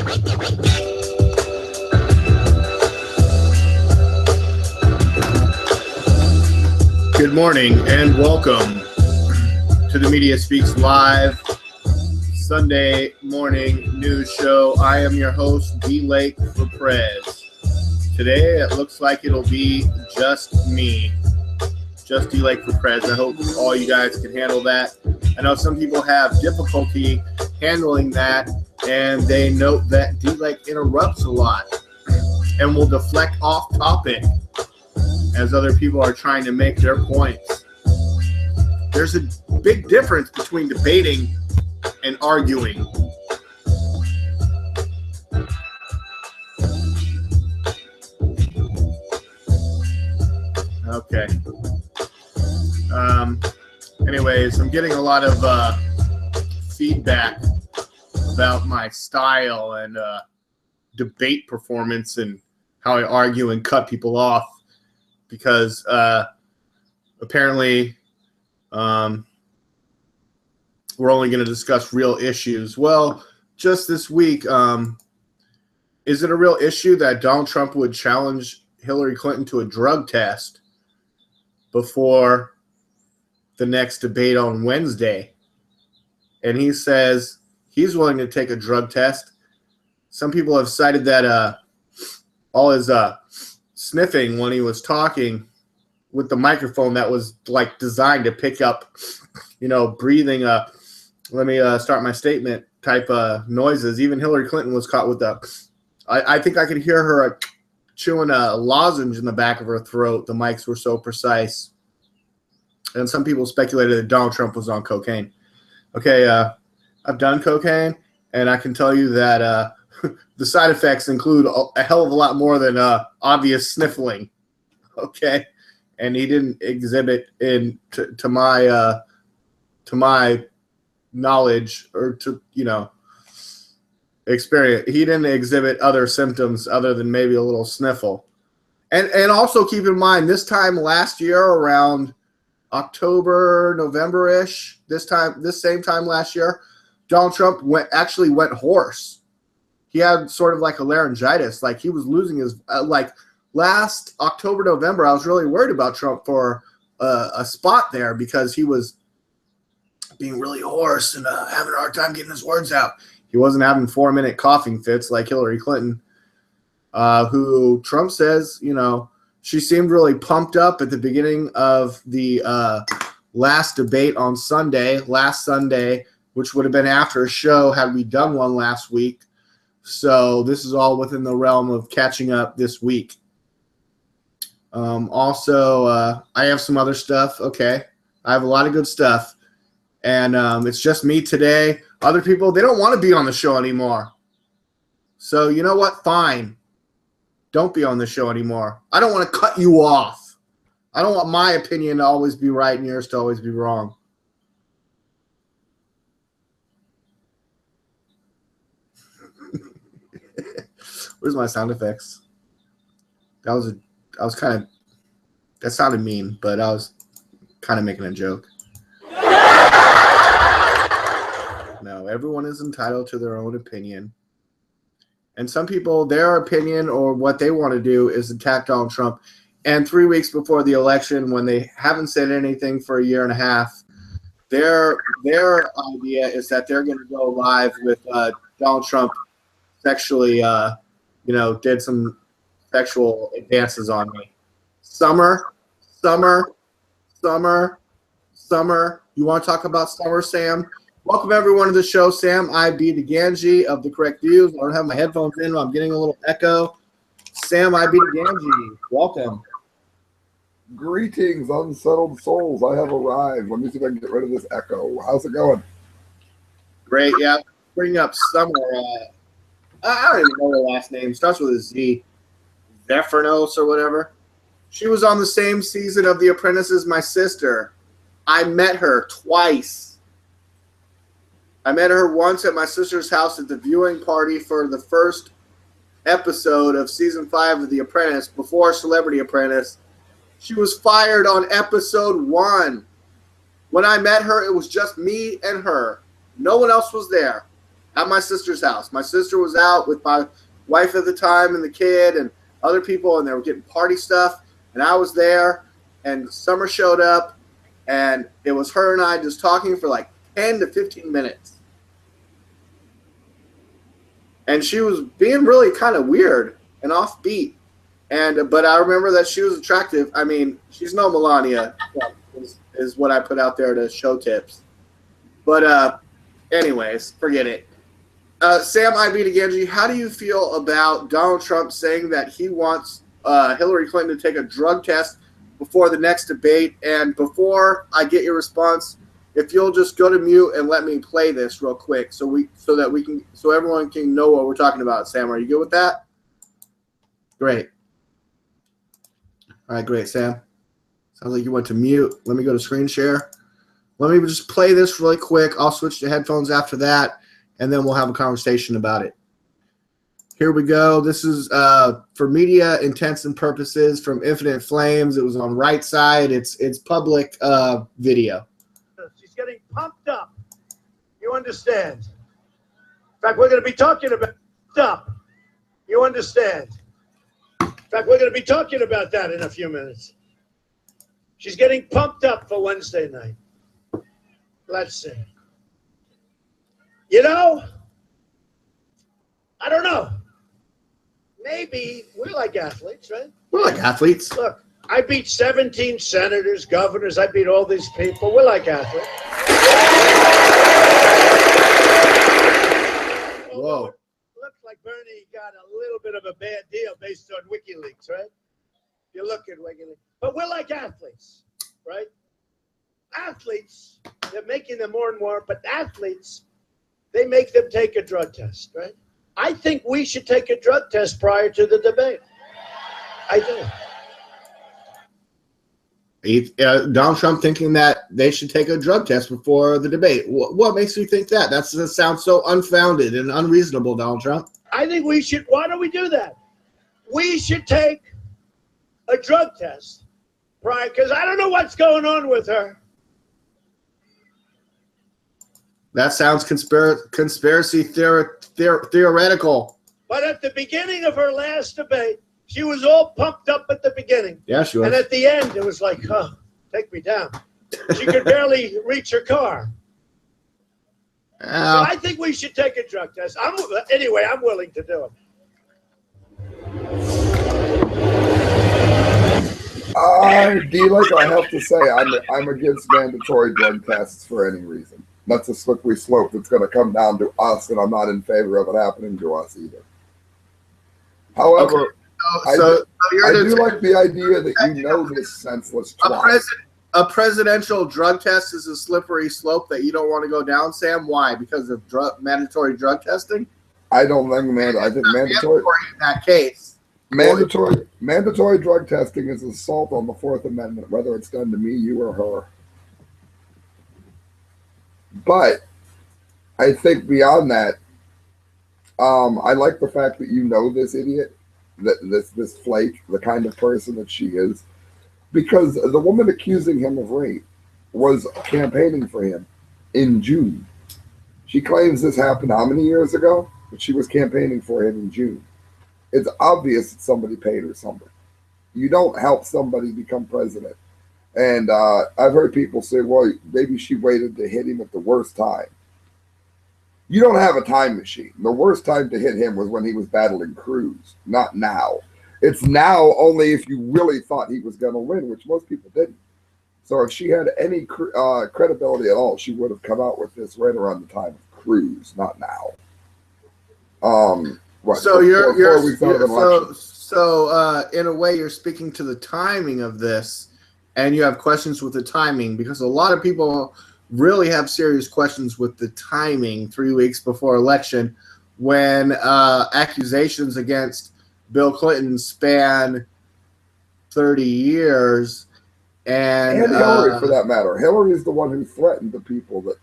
Good morning and welcome to the Media Speaks Live Sunday morning news show. I am your host, D. Lake for Prez. Today it looks like it'll be just me, just D. Lake for Prez. I hope all you guys can handle that. I know some people have difficulty handling that, and they note that D. Lake interrupts a lot and will deflect off topic as other people are trying to make their points. There's a big difference between debating and arguing. Okay. Anyways, I'm getting a lot of feedback about my style and debate performance and how I argue and cut people off, because apparently we're only going to discuss real issues. Well, just this week, is it a real issue that Donald Trump would challenge Hillary Clinton to a drug test before the next debate on Wednesday? And he says he's willing to take a drug test. Some people have cited that all his sniffing when he was talking with the microphone that was like designed to pick up, breathing, let me start my statement type noises. Even Hillary Clinton was caught with I think I could hear her chewing a lozenge in the back of her throat. The mics were so precise. And some people speculated that Donald Trump was on cocaine. Okay, I've done cocaine, and I can tell you that the side effects include a hell of a lot more than obvious sniffling. Okay, and he didn't exhibit to my knowledge or to experience. He didn't exhibit other symptoms other than maybe a little sniffle. And also keep in mind, this time last year, around October, November-ish, this same time last year, Donald Trump went hoarse. He had sort of like a laryngitis, like he was losing his last October, November. I was really worried about Trump for a spot there because he was being really hoarse and having a hard time getting his words out. He wasn't having 4-minute coughing fits like Hillary Clinton, who Trump says, she seemed really pumped up at the beginning of the last debate on last Sunday, which would have been after a show had we done one last week. So this is all within the realm of catching up this week. Also, I have some other stuff. Okay. I have a lot of good stuff. And it's just me today. Other people, they don't want to be on the show anymore. So you know what? Fine. Don't be on the show anymore. I don't want to cut you off. I don't want my opinion to always be right and yours to always be wrong. Where's my sound effects? That sounded mean, but I was kind of making a joke. No, everyone is entitled to their own opinion. And some people, their opinion or what they want to do is attack Donald Trump. And 3 weeks before the election, when they haven't said anything for a year and a half, their idea is that they're going to go live with Donald Trump sexually, did some sexual advances on me. Summer. You want to talk about summer, Sam? Welcome everyone to the show. Sam I.B. DeGangi of The Correct Views. I don't have my headphones in. I'm getting a little echo. Sam I.B. DeGangi, welcome. Greetings, unsettled souls. I have arrived. Let me see if I can get rid of this echo. How's it going? Great, yeah. Bring up Summer. I don't even know her last name. Starts with a Z. Zephyrnos or whatever. She was on the same season of The Apprentice as my sister. I met her twice. I met her once at my sister's house at the viewing party for the first episode of season 5 of The Apprentice, before Celebrity Apprentice. She was fired on episode 1. When I met her, it was just me and her. No one else was there. at my sister's house. My sister was out with my wife at the time and the kid and other people, and they were getting party stuff. And I was there, and Summer showed up, and it was her and I just talking for like 10 to 15 minutes. And she was being really kind of weird and offbeat. But I remember that she was attractive. I mean, she's no Melania, is what I put out there to show tips. But anyways, forget it. Sam I.B. to Ganji, how do you feel about Donald Trump saying that he wants Hillary Clinton to take a drug test before the next debate? And before I get your response, if you'll just go to mute and let me play this real quick, so everyone can know what we're talking about. Sam, are you good with that? Great. All right, great, Sam. Sounds like you went to mute. Let me go to screen share. Let me just play this really quick. I'll switch to headphones after that, and then we'll have a conversation about it. Here we go. This is for media intents and purposes from Infinite Flames. It was on Right Side. It's public video. She's getting pumped up. You understand? In fact, we're going to be talking about up. You understand? In fact, we're going to be talking about that in a few minutes. She's getting pumped up for Wednesday night. Let's see. You know, I don't know. Maybe we're like athletes, right? We're like athletes. Look, I beat 17 senators, governors. I beat all these people. We're like athletes. Whoa. Looks like Bernie got a little bit of a bad deal based on WikiLeaks, right? You look at WikiLeaks. But we're like athletes, right? Athletes, they're making them more and more, but athletes, they make them take a drug test, right? I think we should take a drug test prior to the debate. I do. Donald Trump thinking that they should take a drug test before the debate. What makes you think that? That sounds so unfounded and unreasonable, Donald Trump. I think we should. Why don't we do that? We should take a drug test prior, because I don't know what's going on with her. That sounds conspiracy theoretical. But at the beginning of her last debate, she was all pumped up at the beginning. Yeah, she was. And at the end, it was like, huh, take me down. She could barely reach her car. So I think we should take a drug test. Anyway, I'm willing to do it. D-like I have to say, I'm against mandatory drug tests for any reason. That's a slippery slope that's going to come down to us, and I'm not in favor of it happening to us either. However, okay. I do like the idea that you know this senseless twat. A presidential drug test is a slippery slope that you don't want to go down, Sam. Why? Because of mandatory drug testing? I don't think mandatory in that case. Mandatory drug testing is assault on the Fourth Amendment, whether it's done to me, you, or her. But I think beyond that, I like the fact that you know this idiot, this flake, the kind of person that she is, because the woman accusing him of rape was campaigning for him in June. She claims this happened how many years ago? But she was campaigning for him in June. It's obvious that somebody paid her something. You don't help somebody become president. And I've heard people say, well, maybe she waited to hit him at the worst time. You don't have a time machine. The worst time to hit him was when he was battling Cruz, not now. It's now only if you really thought he was going to win, which most people didn't. So if she had any credibility at all, she would have come out with this right around the time of Cruz, not now. So in a way, you're speaking to the timing of this, and you have questions with the timing, because a lot of people really have serious questions with the timing 3 weeks before election, when accusations against Bill Clinton span 30 years. And Hillary, for that matter. Hillary is the one who threatened the people that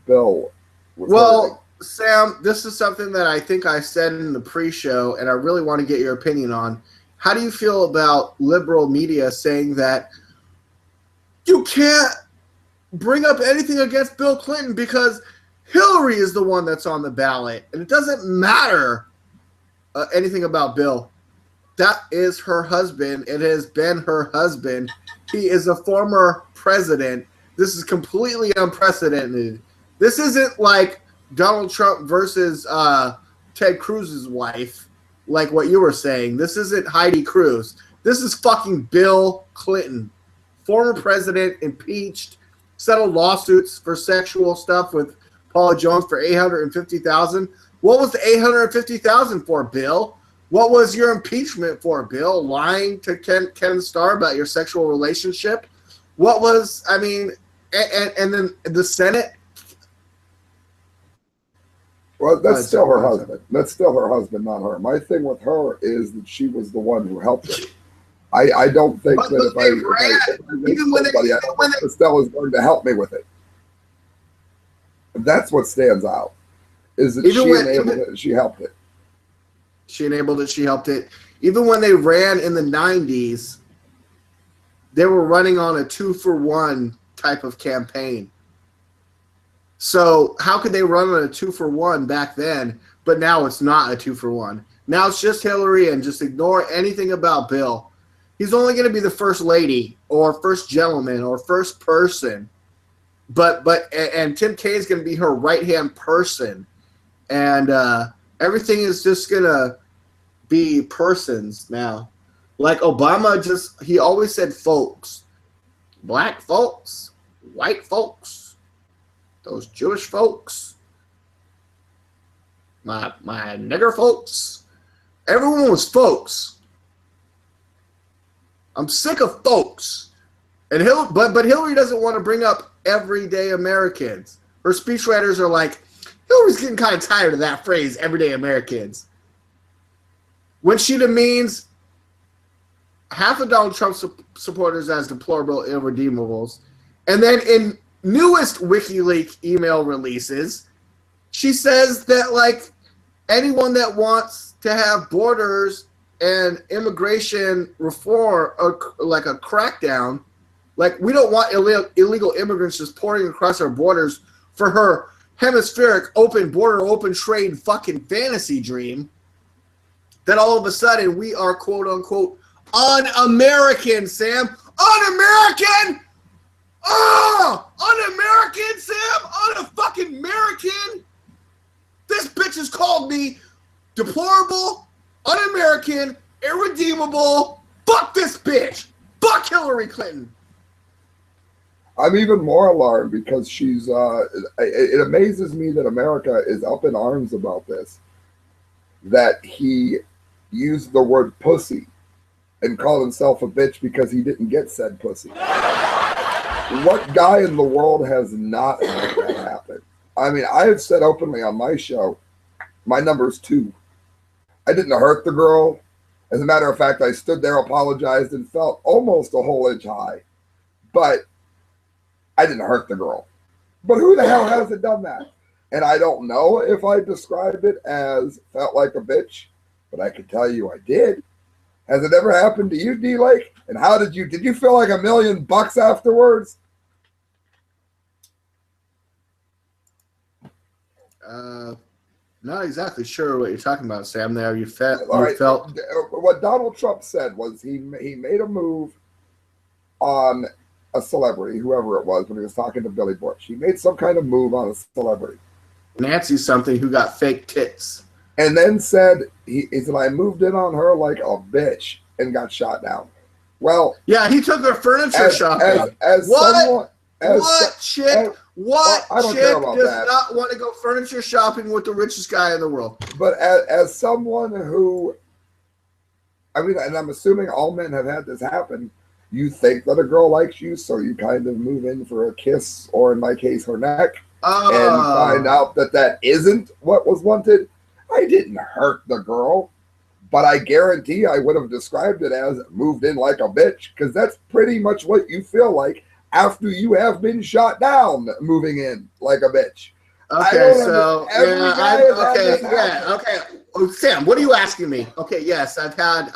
Bill was hurting. Sam, this is something that I think I said in the pre-show, and I really want to get your opinion on. How do you feel about liberal media saying that you can't bring up anything against Bill Clinton because Hillary is the one that's on the ballot, and it doesn't matter anything about Bill. That is her husband. It has been her husband. He is a former president. This is completely unprecedented. This isn't like Donald Trump versus Ted Cruz's wife, like what you were saying. This isn't Heidi Cruz. This is fucking Bill Clinton, former president, impeached, settled lawsuits for sexual stuff with Paula Jones for $850,000. What was the $850,000 for, Bill? What was your impeachment for, Bill? Lying to Ken Starr about your sexual relationship? What was, I mean, and then the Senate? Well, that's still her husband. That's still her husband, not her. My thing with her is that she was the one who helped her. I don't think that if I even when Estelle is going to help me with it. That's what stands out. Is that she helped it. She enabled it. She helped it. Even when they ran in the 90s, they were running on a 2-for-1 type of campaign. So how could they run on a 2-for-1 back then, but now it's not a 2-for-1? Now it's just Hillary, and just ignore anything about Bill. He's only going to be the first lady or first gentleman or first person. And Tim Kaine is going to be her right-hand person. And everything is just going to be persons now. Like Obama he always said folks. Black folks, white folks, those Jewish folks, my nigger folks. Everyone was folks. I'm sick of folks. And but Hillary doesn't want to bring up everyday Americans. Her speechwriters are like, Hillary's getting kind of tired of that phrase, everyday Americans. When she demeans half of Donald Trump's supporters as deplorable irredeemables, and then in newest WikiLeaks email releases, she says that like anyone that wants to have borders and immigration reform, or like a crackdown, like we don't want illegal immigrants just pouring across our borders for her hemispheric open border, open trade fucking fantasy dream, that all of a sudden we are quote unquote un-American, Sam. Un-American? Oh, un-American, Sam? Un-fucking American? This bitch has called me deplorable, un-American, irredeemable. Fuck this bitch. Fuck Hillary Clinton. I'm even more alarmed because she's, it amazes me that America is up in arms about this, that he used the word pussy and called himself a bitch because he didn't get said pussy. What guy in the world has not had that happen? I mean, I have said openly on my show, my number's 2. I didn't hurt the girl. As a matter of fact, I stood there, apologized, and felt almost a whole inch high. But I didn't hurt the girl. But who the hell hasn't done that? And I don't know if I described it as felt like a bitch, but I can tell you I did. Has it ever happened to you, D-Lake? And how did you feel like $1 million afterwards? Not exactly sure what you're talking about, Sam. There, you felt. What Donald Trump said was he made a move on a celebrity, whoever it was, when he was talking to Billy Bush. He made some kind of move on a celebrity. Nancy something who got fake tits. And then said, he said, I moved in on her like a bitch and got shot down. Well, yeah, he took her furniture shopping. What chick does not want to go furniture shopping with the richest guy in the world? But as someone who, I mean, and I'm assuming all men have had this happen, you think that a girl likes you, so you kind of move in for a kiss, or in my case, her neck, and find out that isn't what was wanted. I didn't hurt the girl, but I guarantee I would have described it as moved in like a bitch, because that's pretty much what you feel like after you have been shot down, moving in like a bitch. Okay, so okay. Oh, Sam, what are you asking me? Okay, yes, I've had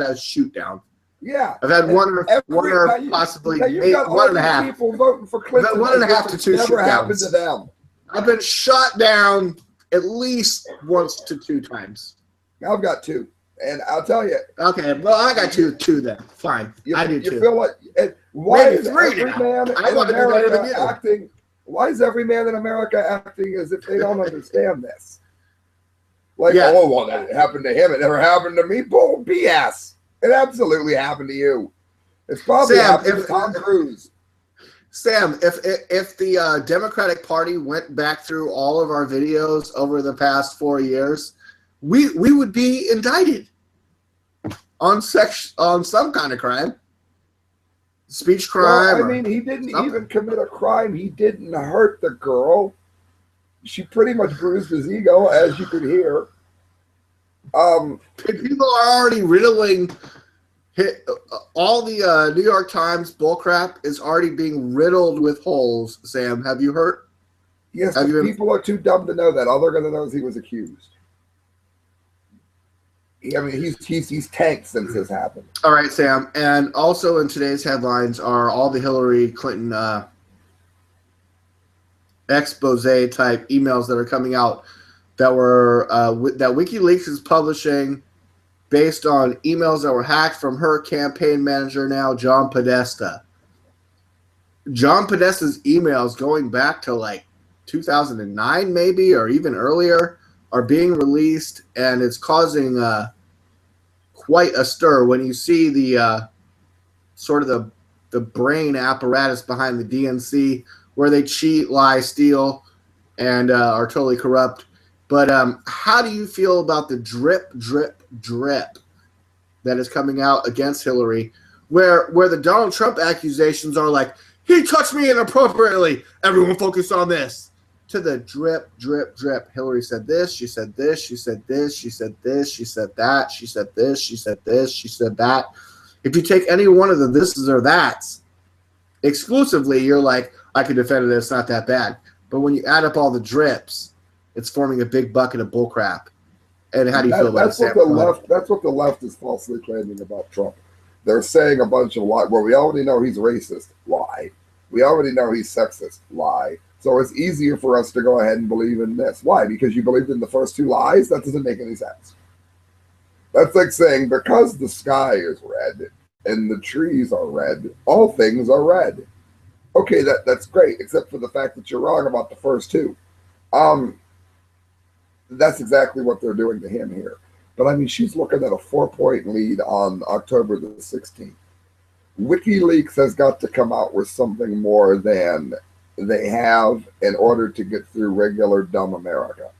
a shoot down. Yeah, I've had one or now possibly you've got one and a all these half. people voting for Clinton. I've had 1.5 to 2 never happened shootdowns. to them. I've been shot down at least once to 2 times. I've got 2, and I'll tell you. Okay, well I got two then. Fine, I do You too. feel like why Maybe is 3 every now. man I in want to do better than America you. acting? Why is every man in America acting as if they don't understand this? Like, Yeah. oh, well, that happened to him. It never happened to me. Bull BS. It absolutely happened to you. It's probably happened to Tom Cruise. Sam, if the Democratic Party went back through all of our videos over the past 4 years, we would be indicted on some kind of crime, speech crime. Well, I mean, he didn't even commit a crime. He didn't hurt the girl. She pretty much bruised his ego, as you could hear. People are already riddling. All the New York Times bullcrap is already being riddled with holes. Sam, have you heard? Yes, people are too dumb to know that. All they're going to know is he was accused. I mean, he's tanked since this happened. All right, Sam. And also in today's headlines are all the Hillary Clinton expose type emails that are coming out that were that WikiLeaks is publishing based on emails that were hacked from her campaign manager now, John Podesta. John Podesta's emails going back to like 2009 maybe or even earlier are being released, and it's causing quite a stir when you see the sort of the brain apparatus behind the DNC, where they cheat, lie, steal, and are totally corrupt. But how do you feel about the drip that is coming out against Hillary, where the Donald Trump accusations are like, he touched me inappropriately, everyone focus on this, to the drip. Hillary said this, she said this, she said this, she said this, she said that, she said this, she said this, she said that. If you take any one of the thises or that's exclusively, you're like, I could defend it, it's not that bad. But when you add up all the drips, it's forming a big bucket of bullcrap. And how do you feel about it? That's what the left is falsely claiming about Trump. They're saying a bunch of lies. Well, we already know he's racist. Lie. We already know he's sexist. Lie. So it's easier for us to go ahead and believe in this. Why? Because you believed in the first 2 lies? That doesn't make any sense. That's like saying because the sky is red and the trees are red, all things are red. Okay, that's great, except for the fact that you're wrong about the first 2. That's exactly what they're doing to him here. But I mean, she's looking at a 4-point lead on October the 16th. WikiLeaks has got to come out with something more than they have in order to get through regular dumb America.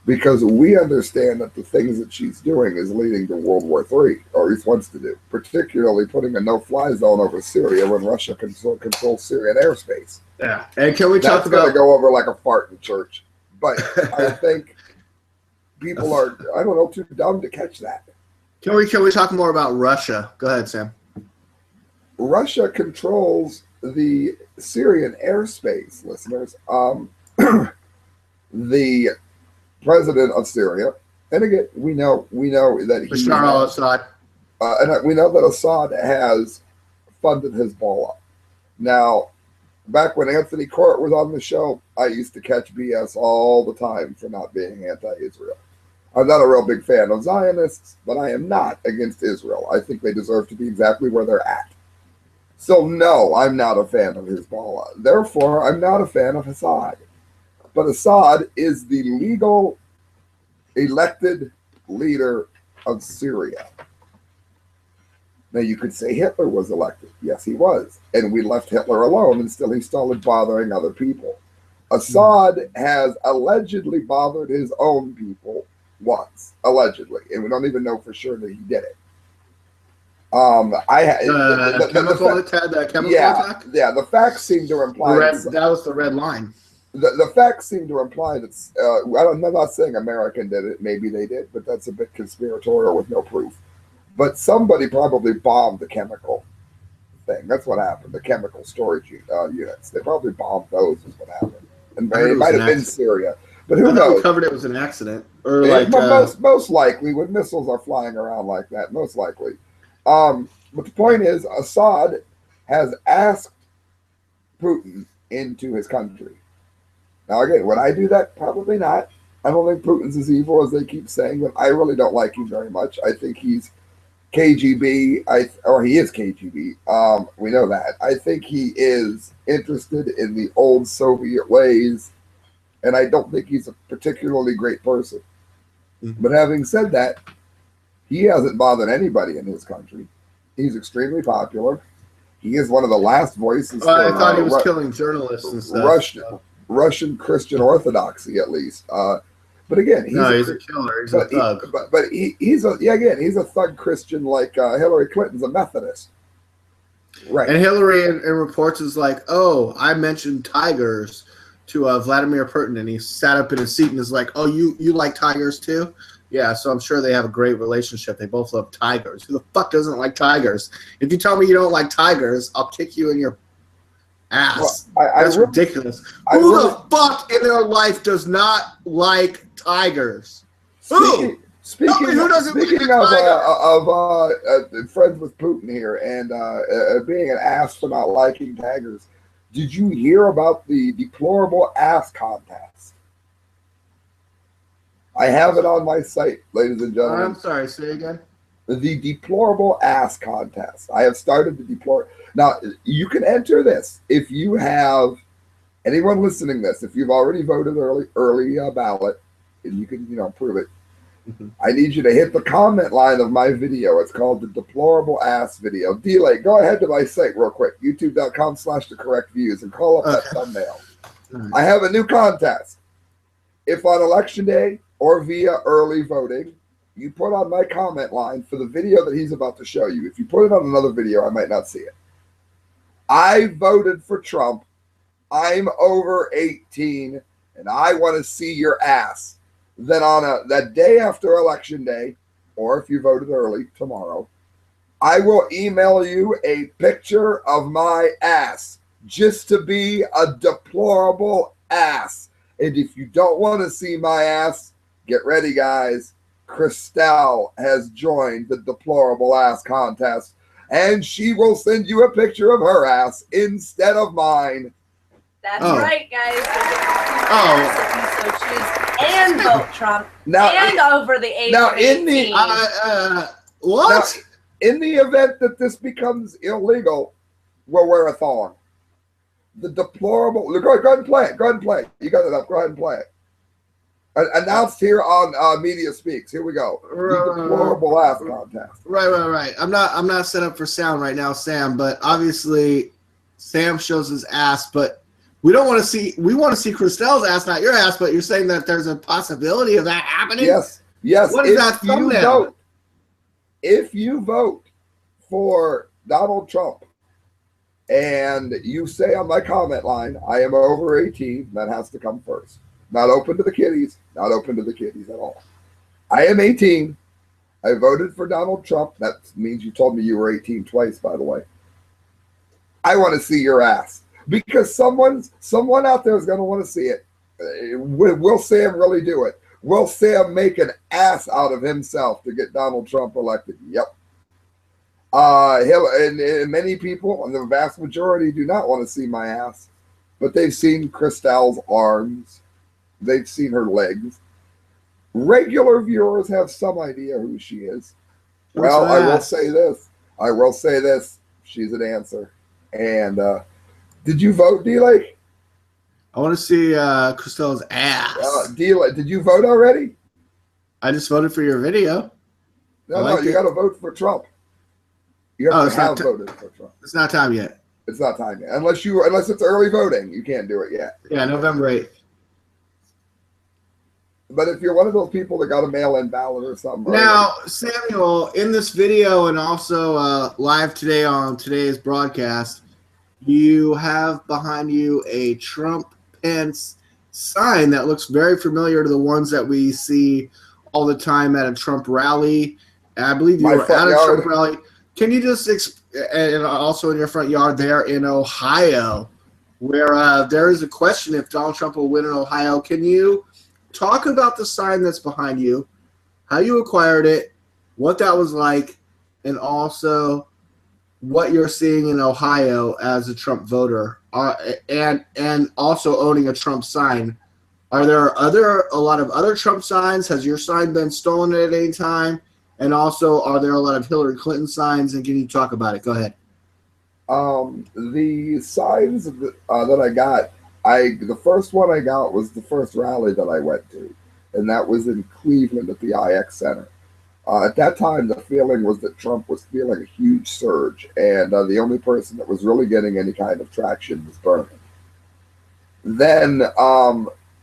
Because we understand that the things that she's doing is leading to World War III, or at least wants to do, particularly putting a no-fly zone over Syria when Russia controls Syrian airspace. Yeah, and can we talk about... That's going to go over like a fart in church. But I think people are, I don't know, too dumb to catch that. Can we talk more about Russia? Go ahead, Sam. Russia controls the Syrian airspace, listeners. The president of Syria, and again, we know that Bashar al-Assad, and we know that Assad has funded Hezbollah. Now, back when Anthony Court was on the show, I used to catch BS all the time for not being anti-Israel. I'm not a real big fan of Zionists, but I am not against Israel. I think they deserve to be exactly where they're at. So no, I'm not a fan of Hezbollah. Therefore, I'm not a fan of Assad. But Assad is the legal elected leader of Syria. Now, you could say Hitler was elected. Yes, he was. And we left Hitler alone, and still he started bothering other people. Assad has allegedly bothered his own people once, allegedly. And we don't even know for sure that he did it. The chemical attack? Yeah, the facts seem to imply... that was the red line. The facts seem to imply that, I'm not saying American did it, maybe they did, but that's a bit conspiratorial with no proof. But somebody probably bombed the chemical thing. That's what happened, the chemical storage units. They probably bombed those is what happened. And it might have been Syria. But who knows? We covered it was an accident. Or most likely, when missiles are flying around like that, most likely. But the point is, Assad has asked Putin into his country. Now, again, would I do that? Probably not. I don't think Putin's as evil as they keep saying, but I really don't like him very much. I think he's KGB, or he is KGB. We know that. I think he is interested in the old Soviet ways, and I don't think he's a particularly great person. Mm-hmm. But having said that, he hasn't bothered anybody in his country. He's extremely popular. He is one of the last voices. I thought he was killing journalists and stuff. Russian Christian Orthodoxy, at least. But again, he's a killer. He's a thug. But he's a thug Christian like Hillary Clinton's a Methodist. Right. And Hillary in reports is like, oh, I mentioned tigers to Vladimir Putin, and he sat up in his seat and is like, oh, you like tigers too? Yeah, so I'm sure they have a great relationship. They both love tigers. Who the fuck doesn't like tigers? If you tell me you don't like tigers, I'll kick you in your ass. Well, That's ridiculous. Who the fuck in their life does not like tigers? Who Speaking of friends with Putin here and being an ass for not liking tigers, did you hear about the deplorable ass contest? I have it on my site, ladies and gentlemen. I'm sorry, say again. The deplorable ass contest. I have started the deplorable. Now, you can enter this if you have anyone listening to this. If you've already voted early ballot, and you can prove it. Mm-hmm. I need you to hit the comment line of my video. It's called the deplorable ass video. Delay. Go ahead to my site real quick. YouTube.com/thecorrectviews and call up that thumbnail. Right. I have a new contest. If on election day or via early voting, you put on my comment line for the video that he's about to show you. If you put it on another video, I might not see it. I voted for Trump. I'm over 18, and I want to see your ass. Then on that day after election day, or if you voted early tomorrow, I will email you a picture of my ass just to be a deplorable ass. And if you don't want to see my ass, get ready, guys. Christelle has joined the deplorable ass contest, and she will send you a picture of her ass instead of mine. That's right, guys. If you so choose, and vote Trump, and over the age of 18. What? Now, in the event that this becomes illegal, we'll wear a thong. The deplorable. Go ahead and play it. Go ahead and play it. You got it up. Go ahead and play it. Announced here on Media Speaks. Here we go. The deplorable ass contest. Right. I'm not set up for sound right now, Sam. But obviously, Sam shows his ass. But we don't want to see. We want to see Christelle's ass, not your ass. But you're saying that there's a possibility of that happening. Yes. What is that thumbnail? If you vote for Donald Trump, and you say on my comment line, I am over 18, that has to come first. Not open to the kiddies. Not open to the kiddies at all. I am 18. I voted for Donald Trump. That means you told me you were 18 twice, by the way. I want to see your ass. Because someone out there is going to want to see it. Will Sam really do it? Will Sam make an ass out of himself to get Donald Trump elected? Yep. And many people, and the vast majority, do not want to see my ass. But they've seen Christelle's arms. They've seen her legs. Regular viewers have some idea who she is. Well, I will say this. She's a dancer. And did you vote, D-Lake? I want to see Christelle's ass. D-Lake, did you vote already? I just voted for your video. No, you got to vote for Trump. You have to have voted for Trump. It's not time yet. It's not time yet. Unless it's early voting, you can't do it yet. Yeah, November 8th. But if you're one of those people that got a mail-in ballot or something. Now, Samuel, in this video and also live today on today's broadcast, you have behind you a Trump-Pence sign that looks very familiar to the ones that we see all the time at a Trump rally. And I believe you were at a Trump rally. Can you just and also in your front yard there in Ohio, where there is a question if Donald Trump will win in Ohio. Can you talk about the sign that's behind you, how you acquired it, what that was like, and also what you're seeing in Ohio as a Trump voter, and also owning a Trump sign. Are there a lot of other Trump signs? Has your sign been stolen at any time? And also, are there a lot of Hillary Clinton signs? And can you talk about it? Go ahead. The signs that I got, the first one I got was the first rally that I went to, and that was in Cleveland at the IX Center. At that time, the feeling was that Trump was feeling a huge surge, and the only person that was really getting any kind of traction was Bernie. Then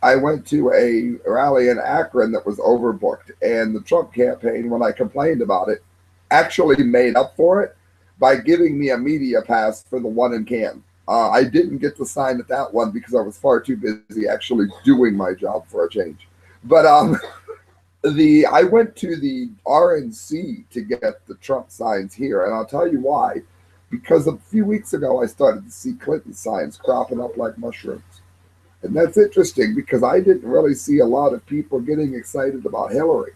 I went to a rally in Akron that was overbooked, and the Trump campaign, when I complained about it, actually made up for it by giving me a media pass for the one in Canton. I didn't get to sign at that one because I was far too busy actually doing my job for a change. But I went to the RNC to get the Trump signs here, and I'll tell you why. Because a few weeks ago, I started to see Clinton signs cropping up like mushrooms. And that's interesting because I didn't really see a lot of people getting excited about Hillary.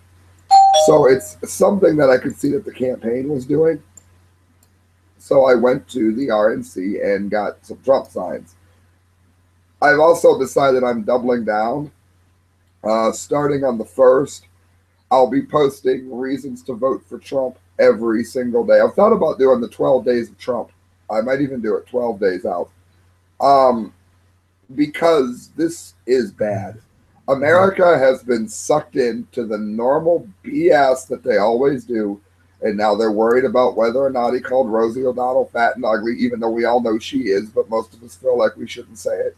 So it's something that I could see that the campaign was doing. So I went to the RNC and got some Trump signs. I've also decided I'm doubling down. Starting on the 1st, I'll be posting reasons to vote for Trump every single day. I've thought about doing the 12 days of Trump. I might even do it 12 days out. Because this is bad. America has been sucked into the normal BS that they always do. And now they're worried about whether or not he called Rosie O'Donnell fat and ugly, even though we all know she is, but most of us feel like we shouldn't say it.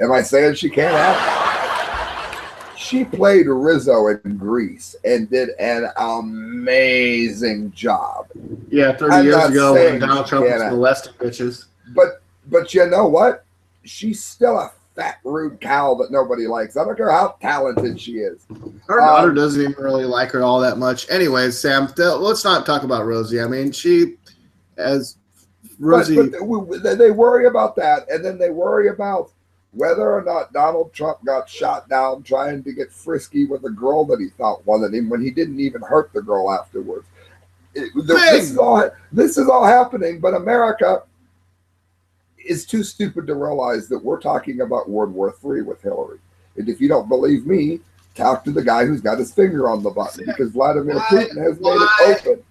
Am I saying she can't have it? She played Rizzo in Grease and did an amazing job. Yeah, 30 years ago when Donald Trump was molesting bitches. But you know what? She's still a fat, rude cow that nobody likes. I don't care how talented she is. Her daughter doesn't even really like her all that much. Anyways, Sam, let's not talk about Rosie. I mean, she, as Rosie... But they worry about that, and then they worry about whether or not Donald Trump got shot down trying to get frisky with a girl that he thought wanted him when he didn't even hurt the girl afterwards. This is all happening, but America is too stupid to realize that we're talking about World War III with Hillary. And if you don't believe me, talk to the guy who's got his finger on the button, because Vladimir Putin has made it open.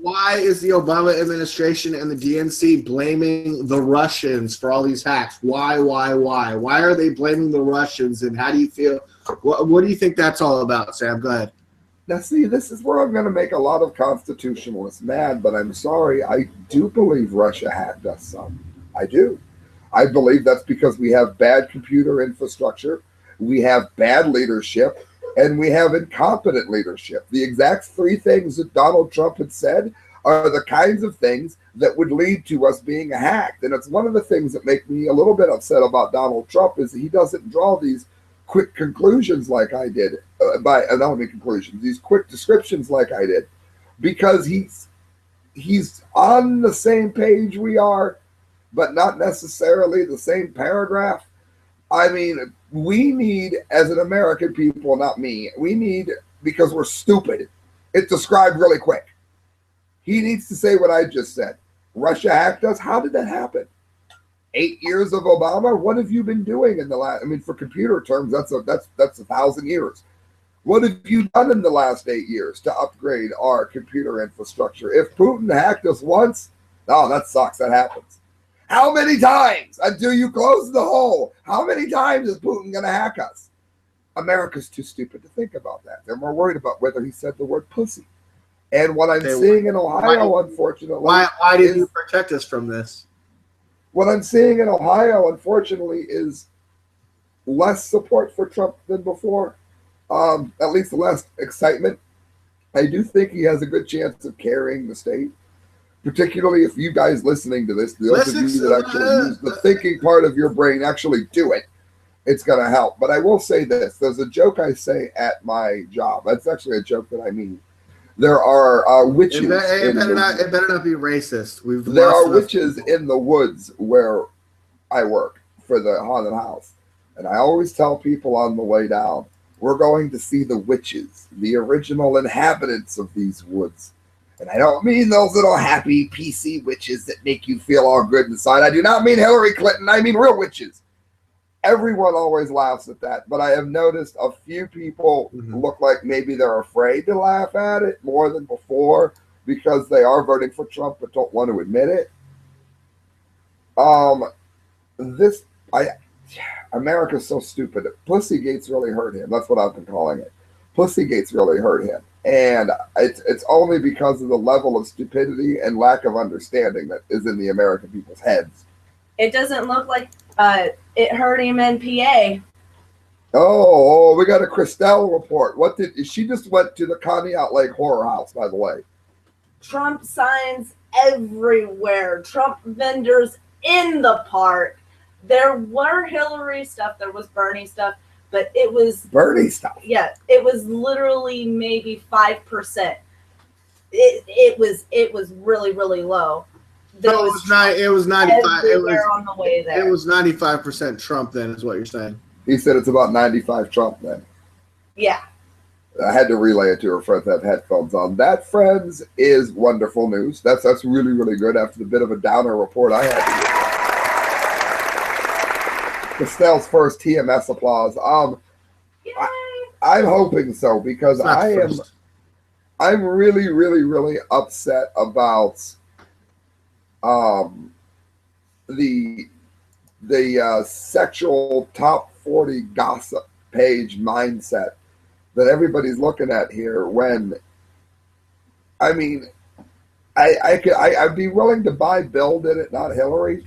Why is the Obama administration and the DNC blaming the Russians for all these hacks? Why? Why are they blaming the Russians, and how do you feel? What do you think that's all about, Sam? Go ahead. Now, see, this is where I'm going to make a lot of constitutionalists mad, but I'm sorry. I do believe Russia hacked us some. I do. I believe that's because we have bad computer infrastructure, we have bad leadership, and we have incompetent leadership. The exact 3 things that Donald Trump had said are the kinds of things that would lead to us being hacked. And it's one of the things that make me a little bit upset about Donald Trump is he doesn't draw these quick conclusions like I did, these quick descriptions like I did, because he's on the same page we are, but not necessarily the same paragraph. I mean, we need, as an American people, not me, we need, because we're stupid, it described really quick. He needs to say what I just said. Russia hacked us. How did that happen? 8 years of Obama? What have you been doing in the last, I mean, for computer terms, that's 1,000 years. What have you done in the last 8 years to upgrade our computer infrastructure? If Putin hacked us once, oh, that sucks. That happens. How many times until you close the hole? How many times is Putin going to hack us? America's too stupid to think about that. They're more worried about whether he said the word pussy. And what I'm seeing in Ohio, unfortunately... Why did you protect us from this? What I'm seeing in Ohio, unfortunately, is less support for Trump than before. At least less excitement. I do think he has a good chance of carrying the state. Particularly if you guys listening to this, those of you that actually use the thinking part of your brain, actually do it, it's going to help. But I will say this. There's a joke I say at my job. That's actually a joke that I mean. There are witches. It better not be racist. There are witches in the woods where I work for the haunted house. And I always tell people on the way down, we're going to see the witches, the original inhabitants of these woods. And I don't mean those little happy PC witches that make you feel all good inside. I do not mean Hillary Clinton. I mean real witches. Everyone always laughs at that, but I have noticed a few people look like maybe they're afraid to laugh at it more than before because they are voting for Trump but don't want to admit it. America's so stupid. Pussygates really hurt him. That's what I've been calling it. Pussygates really hurt him. And it's only because of the level of stupidity and lack of understanding that is in the American people's heads. It doesn't look like it hurt him in PA. Oh, we got a Christelle report. She just went to the Conneaut Lake Horror House, by the way. Trump signs everywhere. Trump vendors in the park. There were Hillary stuff. There was Bernie stuff. But it was Bernie stuff. Yeah, it was literally maybe 5%. It was really, really low. So it was 95. It was on the way there. It was 95% Trump. Then is what you're saying. He said it's about 95 Trump. Then. Yeah. I had to relay it to her friends that have headphones on. That, friends, is wonderful news. That's really, really good after the bit of a downer report I had to get. Costelle's first TMS applause. I'm hoping so because I'm really, really, really upset about the sexual top 40 gossip page mindset that everybody's looking at here. When I mean, I'd be willing to buy Bill did it, not Hillary.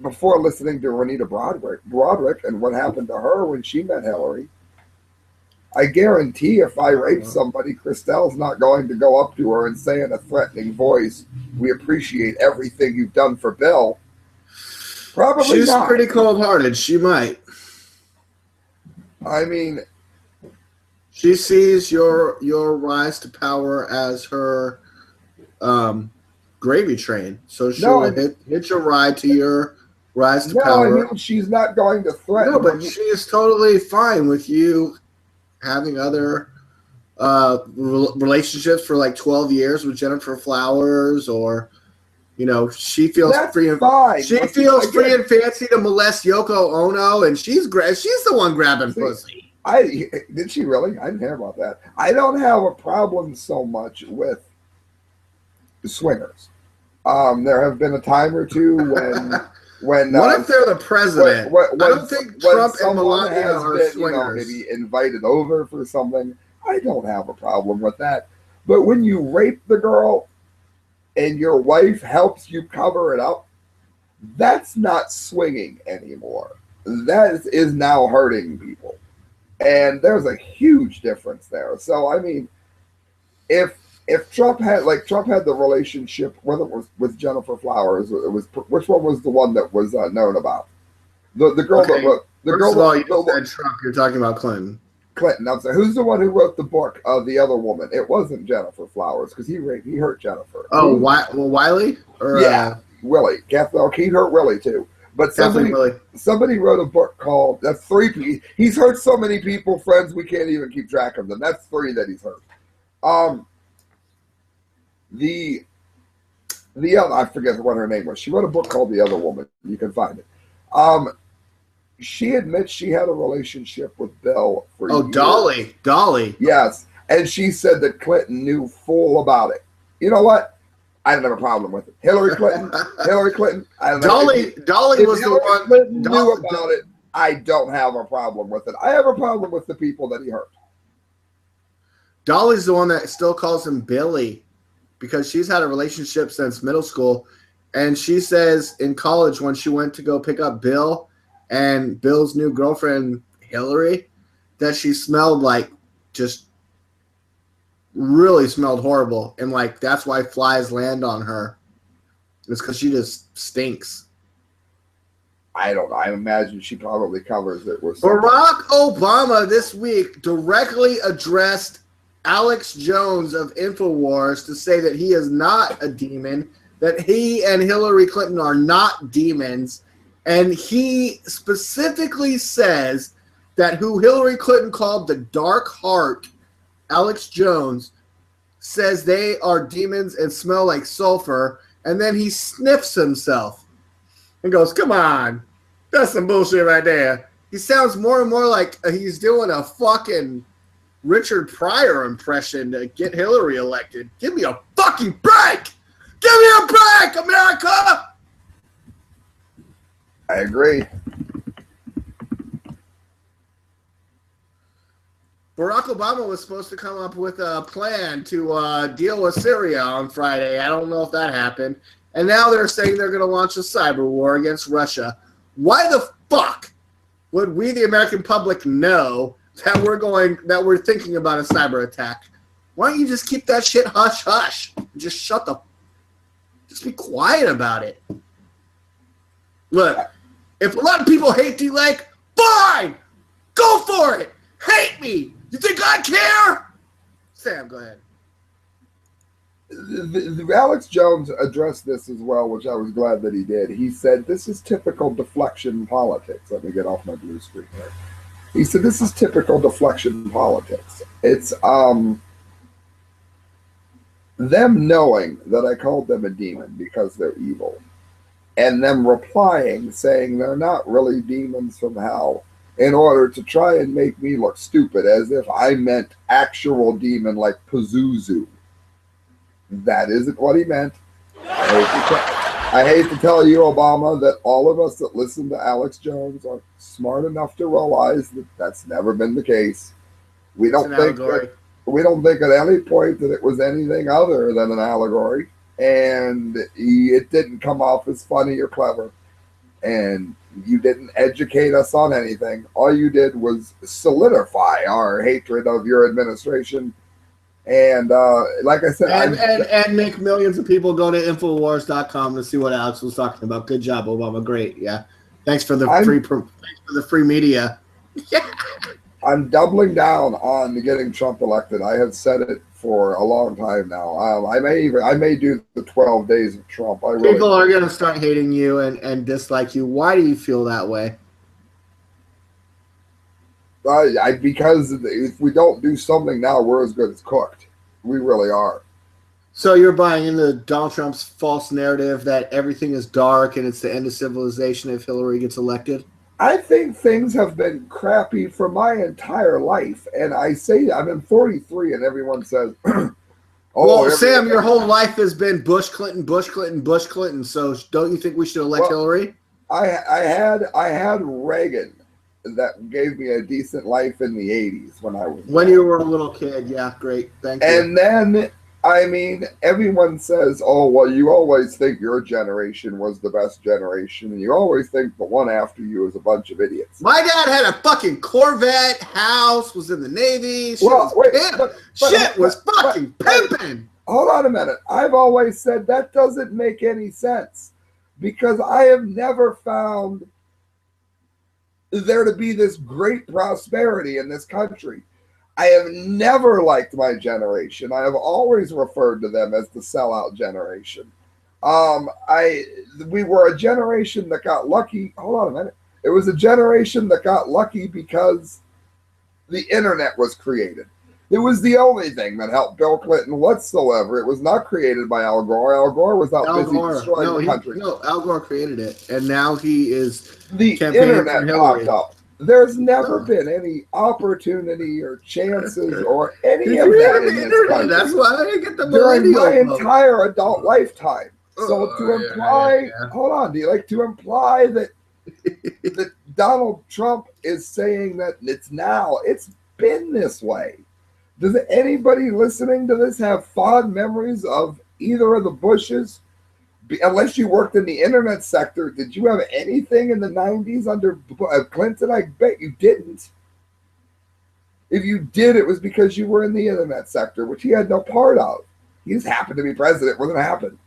Before listening to Renita Broderick and what happened to her when she met Hillary, I guarantee if I rape somebody, Christelle's not going to go up to her and say in a threatening voice, "We appreciate everything you've done for Bill." Probably She's not. pretty cold-hearted. She might. I mean, she sees your rise to power as her gravy train, so she'll hitch a ride to your rise to power. I mean, she's not going to threaten. No, but she is totally fine with you having other relationships for like 12 years with Jennifer Flowers, or she feels free and fine. She feels free and fancy to molest Yoko Ono, and she's the one grabbing pussy. Did she really? I didn't hear about that. I don't have a problem so much with swingers. There have been a time or two when what if they're the president? I don't think Trump and Melania are swingers. Maybe invited over for something. I don't have a problem with that. But when you rape the girl and your wife helps you cover it up, that's not swinging anymore. That is now hurting people. And there's a huge difference there. So I mean, if Trump had the relationship, whether it was with Jennifer Flowers, which one was the one that was known about? The girl that wrote you said Trump. You're talking about Clinton. Clinton. I'm sorry. Who's the one who wrote the book of the other woman? It wasn't Jennifer Flowers because he hurt Jennifer. Oh, Wiley? Willie. He hurt Willie too. But somebody wrote a book called He's hurt so many people, friends. We can't even keep track of them. That's 3 that he's hurt. The other, I forget what her name was. She wrote a book called The Other Woman. You can find it. She admits she had a relationship with Bill for years. Dolly. Yes. And she said that Clinton knew full about it. You know what? I don't have a problem with it. Hillary Clinton. I don't know. Dolly was the one. Clinton knew about it. I don't have a problem with it. I have a problem with the people that he hurt. Dolly's the one that still calls him Billy because she's had a relationship since middle school. And she says in college when she went to go pick up Bill and Bill's new girlfriend, Hillary, that she smelled like just really smelled horrible. And like that's why flies land on her. It's because she just stinks. I don't know. I imagine she probably covers it with something. Barack Obama this week directly addressed Alex Jones of InfoWars to say that he is not a demon, that he and Hillary Clinton are not demons. And he specifically says that who Hillary Clinton called the dark heart, Alex Jones, says they are demons and smell like sulfur, and then he sniffs himself and goes, "Come on, that's some bullshit right there." He sounds more and more like he's doing a fucking Richard Pryor impression to get Hillary elected. Give me a fucking break! Give me a break, America! I agree. Barack Obama was supposed to come up with a plan to deal with Syria on Friday. I don't know if that happened. And now they're saying they're going to launch a cyber war against Russia. Why the fuck would we, the American public, know that we're thinking about a cyber attack? Why don't you just keep that shit hush hush? Just be quiet about it. Look, if a lot of people hate D-Lake, fine! Go for it! Hate me! You think I care? Sam, go ahead. Alex Jones addressed this as well, which I was glad that he did. He said, this is typical deflection politics. Let me get off my blue screen here. He said, this is typical deflection politics. It's them knowing that I called them a demon because they're evil, and them replying saying they're not really demons from hell in order to try and make me look stupid, as if I meant actual demon like Pazuzu. That isn't what he meant. I hate to tell you, Obama, that all of us that listen to Alex Jones are smart enough to realize that that's never been the case. We don't think at any point that it was anything other than an allegory, and it didn't come off as funny or clever, and you didn't educate us on anything. All you did was solidify our hatred of your administration. And like I said, and make millions of people go to Infowars.com to see what Alex was talking about. Good job, Obama. Great. Yeah. Thanks for the free media. Yeah. I'm doubling down on getting Trump elected. I have said it for a long time now. I may do the 12 days of Trump. People are going to start hating you and dislike you. Why do you feel that way? Because if we don't do something now, we're as good as cooked. We really are. So you're buying into Donald Trump's false narrative that everything is dark and it's the end of civilization if Hillary gets elected? I think things have been crappy for my entire life. And I say I'm in 43 and everyone says, Sam, your whole life has been Bush, Clinton, Bush, Clinton, Bush, Clinton. So don't you think we should elect Hillary? I had Reagan. That gave me a decent life in the 80s when you were a little kid. Yeah, great. Thank you. And then, I mean, everyone says, oh, well, you always think your generation was the best generation, and you always think the one after you is a bunch of idiots. My dad had a fucking Corvette, house, was in the Navy. Shit was fucking pimping. Hold on a minute. I've always said that doesn't make any sense, because I have never found there to be this great prosperity in this country. I have never liked my generation. I have always referred to them as the sellout generation. We were a generation that got lucky. Hold on a minute. It was a generation that got lucky because the internet was created. It was the only thing that helped Bill Clinton whatsoever. It was not created by Al Gore. Al Gore was out busy destroying the country. No, Al Gore created it, and now he is the internet popped up. There's never been any opportunity or chances or any of that in this country. That's why I didn't get the during my entire adult lifetime. So to imply, hold on, do you like to imply that that Donald Trump is saying that it's been this way? Does anybody listening to this have fond memories of either of the Bushes? Unless you worked in the internet sector, did you have anything in the 90s under Clinton? I bet you didn't. If you did, it was because you were in the internet sector, which he had no part of. He just happened to be president. It wasn't happening.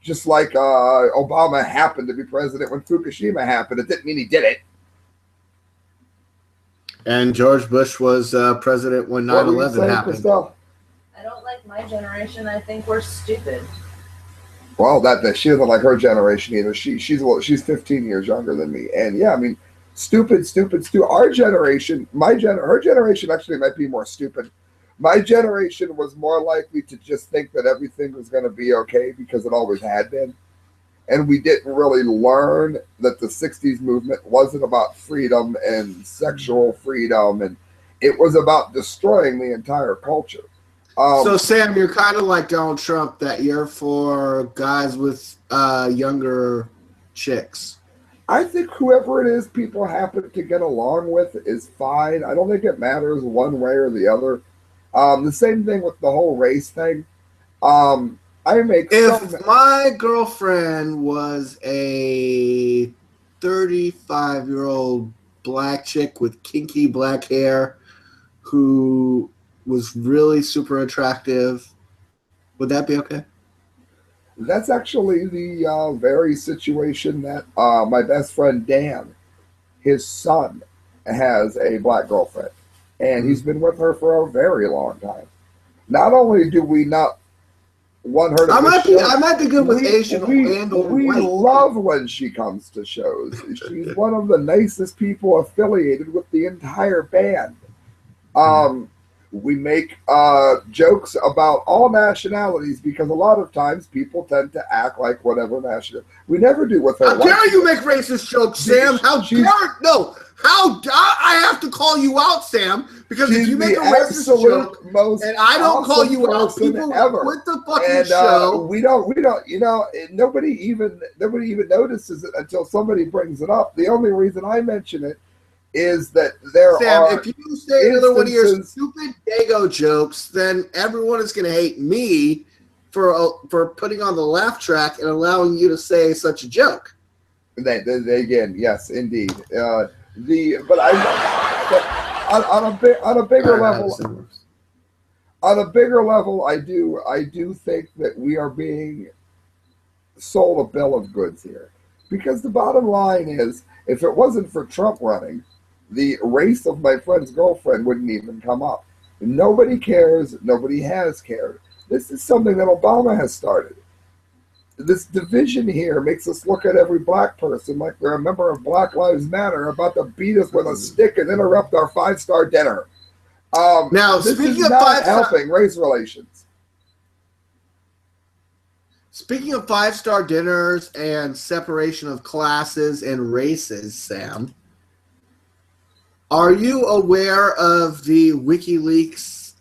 Just like Obama happened to be president when Fukushima happened. It didn't mean he did it. And George Bush was president when 9/11 happened. Christelle? I don't like my generation. I think we're stupid. Well, that she doesn't like her generation either. She's 15 years younger than me, and yeah, I mean, stupid. Our generation, her generation actually might be more stupid, My generation was more likely to just think that everything was going to be okay because it always had been. And we didn't really learn that the 60s movement wasn't about freedom and sexual freedom, and it was about destroying the entire culture. So, Sam, you're kind of like Donald Trump, that you're for guys with younger chicks. I think whoever it is people happen to get along with is fine. I don't think it matters one way or the other. The same thing with the whole race thing. If my girlfriend was a 35-year-old black chick with kinky black hair who was really super attractive, would that be okay? That's actually the very situation that my best friend Dan, his son, has a black girlfriend. And he's been with her for a very long time. Not only do we not want her to I might be good with Asian and or we white. love when she comes to shows. She's one of the nicest people affiliated with the entire band. We make jokes about all nationalities because a lot of times people tend to act like whatever nationality. We never do with her. How dare you make racist jokes, Sam? How dare no? I have to call you out, Sam, because if you make a racist joke and I don't call you out, people ever. quit the fucking show. We don't. You know, nobody even notices it until somebody brings it up. The only reason I mention it is that Sam, if you say another one of your stupid Dago jokes, then everyone is going to hate me for putting on the laugh track and allowing you to say such a joke. They again, yes, indeed. On a bigger level, I do think that we are being sold a bill of goods here, because the bottom line is, if it wasn't for Trump running, the race of my friend's girlfriend wouldn't even come up. Nobody cares. Nobody has cared. This is something that Obama has started. This division here makes us look at every black person like they're a member of Black Lives Matter, about to beat us with a stick and interrupt our 5-star dinner. Now, this speaking is of not helping race relations. Speaking of 5-star dinners and separation of classes and races, Sam, are you aware of the WikiLeaks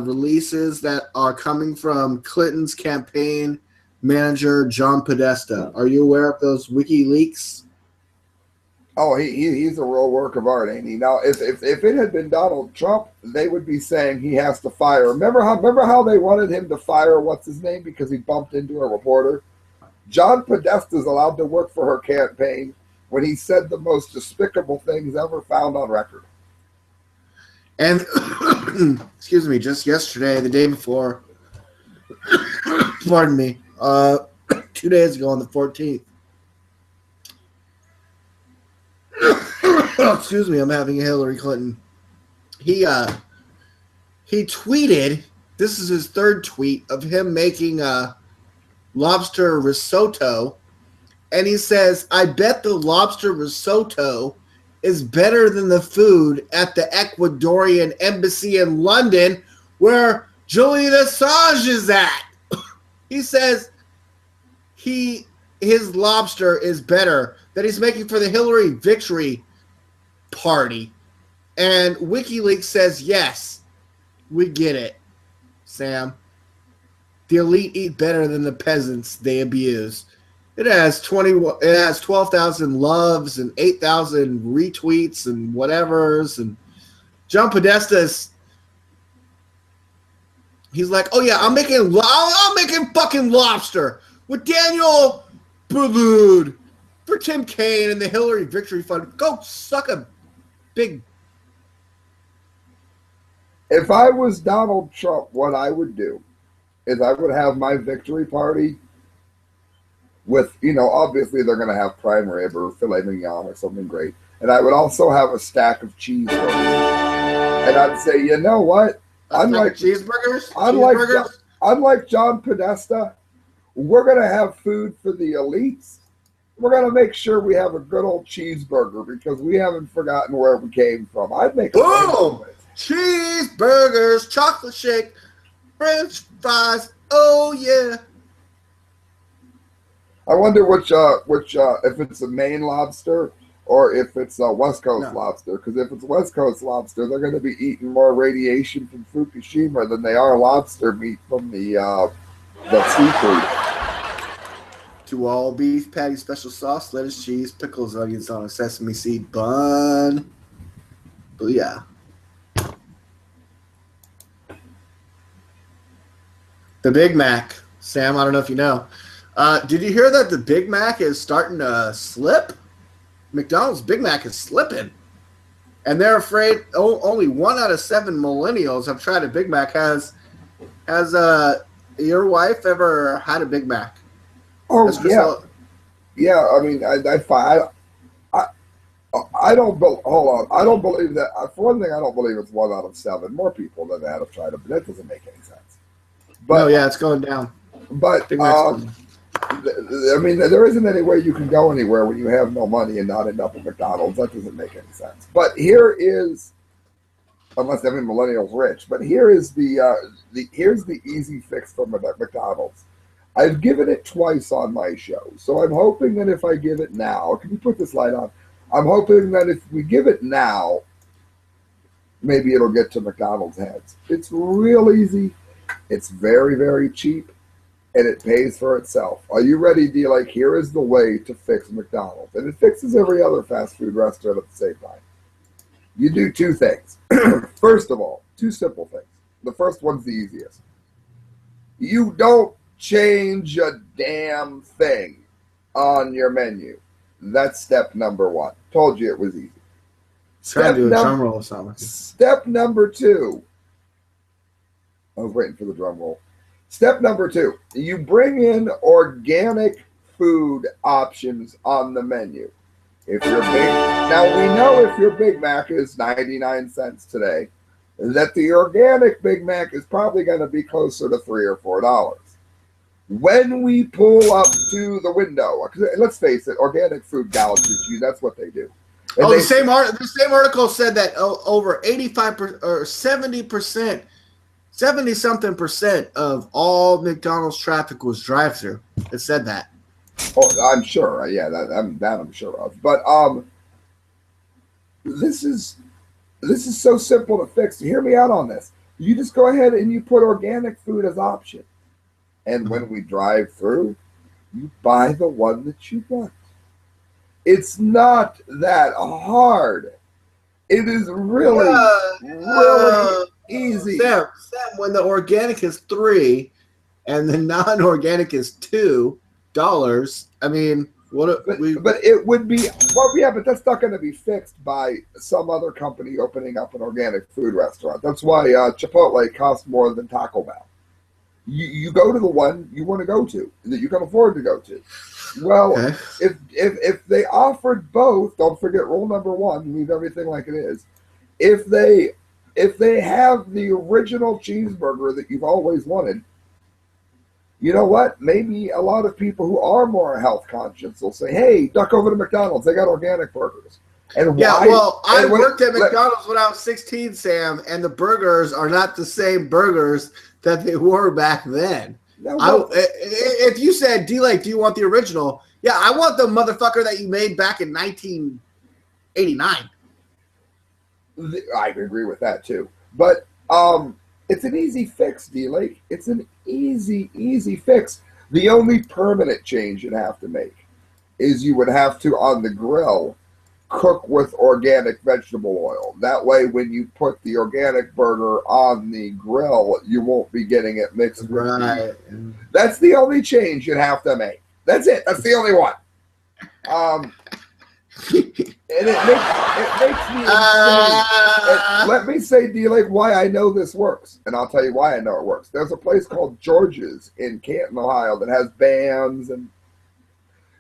releases that are coming from Clinton's campaign manager, John Podesta? Are you aware of those WikiLeaks? Oh, he's a real work of art, ain't he? Now, if it had been Donald Trump, they would be saying he has to fire. Remember how they wanted him to fire what's his name because he bumped into a reporter? John Podesta is allowed to work for her campaign when he said the most despicable things ever found on record. And excuse me, just yesterday, the day before, pardon me, 2 days ago on the 14th. Excuse me, I'm having a Hillary Clinton. He tweeted, this is his third tweet of him making a lobster risotto, and he says, I bet the lobster risotto is better than the food at the Ecuadorian embassy in London where Julian Assange is at. He says his lobster is better that he's making for the Hillary victory party. And WikiLeaks says, yes, we get it, Sam. The elite eat better than the peasants they abuse. It has 12,000 loves and 8,000 retweets and whatevers. And John Podesta he's like, oh yeah, I'm making fucking lobster with Daniel Boulud for Tim Kaine and the Hillary Victory Fund. Go suck a big. If I was Donald Trump, what I would do is I would have my victory party with, obviously they're going to have prime rib or filet mignon or something great. And I would also have a stack of cheeseburgers. And I'd say, you know what? Unlike cheeseburgers? Unlike John Podesta, we're going to have food for the elites. We're going to make sure we have a good old cheeseburger because we haven't forgotten where we came from. I'd make a boom. Cheeseburgers, chocolate shake, French fries. Oh yeah. I wonder which if it's a Maine lobster or if it's a West Coast No. lobster. Because if it's West Coast lobster, they're going to be eating more radiation from Fukushima than they are lobster meat from the seafood. To all beef patty, special sauce, lettuce, cheese, pickles, onions on a sesame seed bun. Booyah. The Big Mac. Sam, I don't know if you know. Did you hear that the Big Mac is starting to slip? McDonald's Big Mac is slipping. And they're afraid only 1 out of 7 millennials have tried a Big Mac. Has your wife ever had a Big Mac? Oh, yeah. Yeah, I mean, I don't hold on. I don't believe that. For one thing, I don't believe it's 1 out of 7. More people than that have tried it, but that doesn't make any sense. But, no, yeah, it's going down. But Big Mac's going down. I mean, there isn't any way you can go anywhere when you have no money and not end up at McDonald's. That doesn't make any sense. But here is, unless I mean millennials rich, but here is here's the easy fix for McDonald's. I've given it twice on my show, so I'm hoping that if I give it now, can you put this light on? I'm hoping that if we give it now, maybe it'll get to McDonald's heads. It's real easy. It's very, very cheap. And it pays for itself. Are you ready, D? Like, here is the way to fix McDonald's. And it fixes every other fast food restaurant at the same time. You do 2 things. First of all, 2 simple things. The first one's the easiest. You don't change a damn thing on your menu. That's step number 1. Told you it was easy. Try to do a drum roll or something. Step number 2. I was waiting for the drum roll. Step number 2, you bring in organic food options on the menu. Now we know if your Big Mac is 99 cents today, that the organic Big Mac is probably going to be closer to $3 or $4. When we pull up to the window, let's face it, organic food gouges you. That's what they do. And the same article said that over 85% or 70%. 70-something% of all McDonald's traffic was drive-through. It said that. Oh, I'm sure. Yeah, that I'm sure of. But this is so simple to fix. Hear me out on this. You just go ahead and you put organic food as option, and when we drive through, you buy the one that you want. It's not that hard. It is really easy. Sam, when the organic is $3 and the non-organic is $2, I mean, but it would be but that's not going to be fixed by some other company opening up an organic food restaurant. That's why Chipotle costs more than Taco Bell. You go to the one you want to go to that you can afford to go to. Well, okay. If they offered both, don't forget rule number 1: leave everything like it is. If they have the original cheeseburger that you've always wanted, you know what? Maybe a lot of people who are more health conscious will say, "Hey, duck over to McDonald's. They got organic burgers." And I worked at McDonald's when I was 16, Sam, and the burgers are not the same burgers that they were back then. No, if you said, D-Lake, do you want the original? Yeah, I want the motherfucker that you made back in 1989. I agree with that too. But it's an easy fix, D-Lake. It's an easy fix. The only permanent change you'd have to make is you would have to, on the grill, cook with organic vegetable oil. That way, when you put the organic burger on the grill, you won't be getting it mixed with meat. That's the only change you'd have to make. That's it. That's the only one. And it makes me insane. Let me say, D-Lake, why I know this works. And I'll tell you why I know it works. There's a place called George's in Canton, Ohio that has bands, and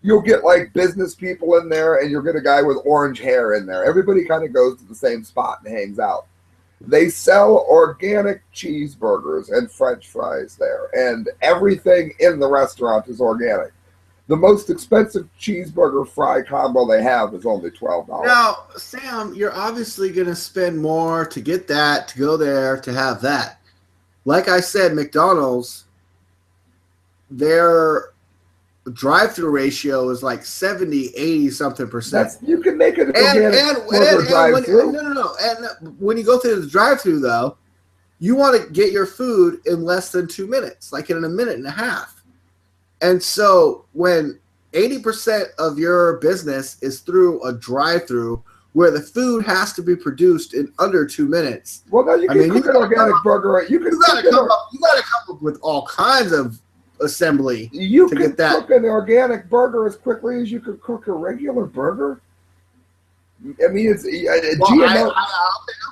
you'll get like business people in there, and you'll get a guy with orange hair in there. Everybody kind of goes to the same spot and hangs out. They sell organic cheeseburgers and French fries there, and everything in the restaurant is organic. The most expensive cheeseburger fry combo they have is only $12. Now, Sam, you're obviously going to spend more to get that, to go there, to have that. Like I said, McDonald's, their drive-through ratio is like 70, 80 something percent. You can make it an organic burger drive-through. No. And when you go through the drive-through, though, you want to get your food in less than 2 minutes, like in a minute and a half. And so when 80% of your business is through a drive-through where the food has to be produced in under 2 minutes. Well, no, you can cook an organic burger. You got to come up with all kinds of assembly you to can get that. Cook an organic burger as quickly as you could cook a regular burger. I mean, it's GMO.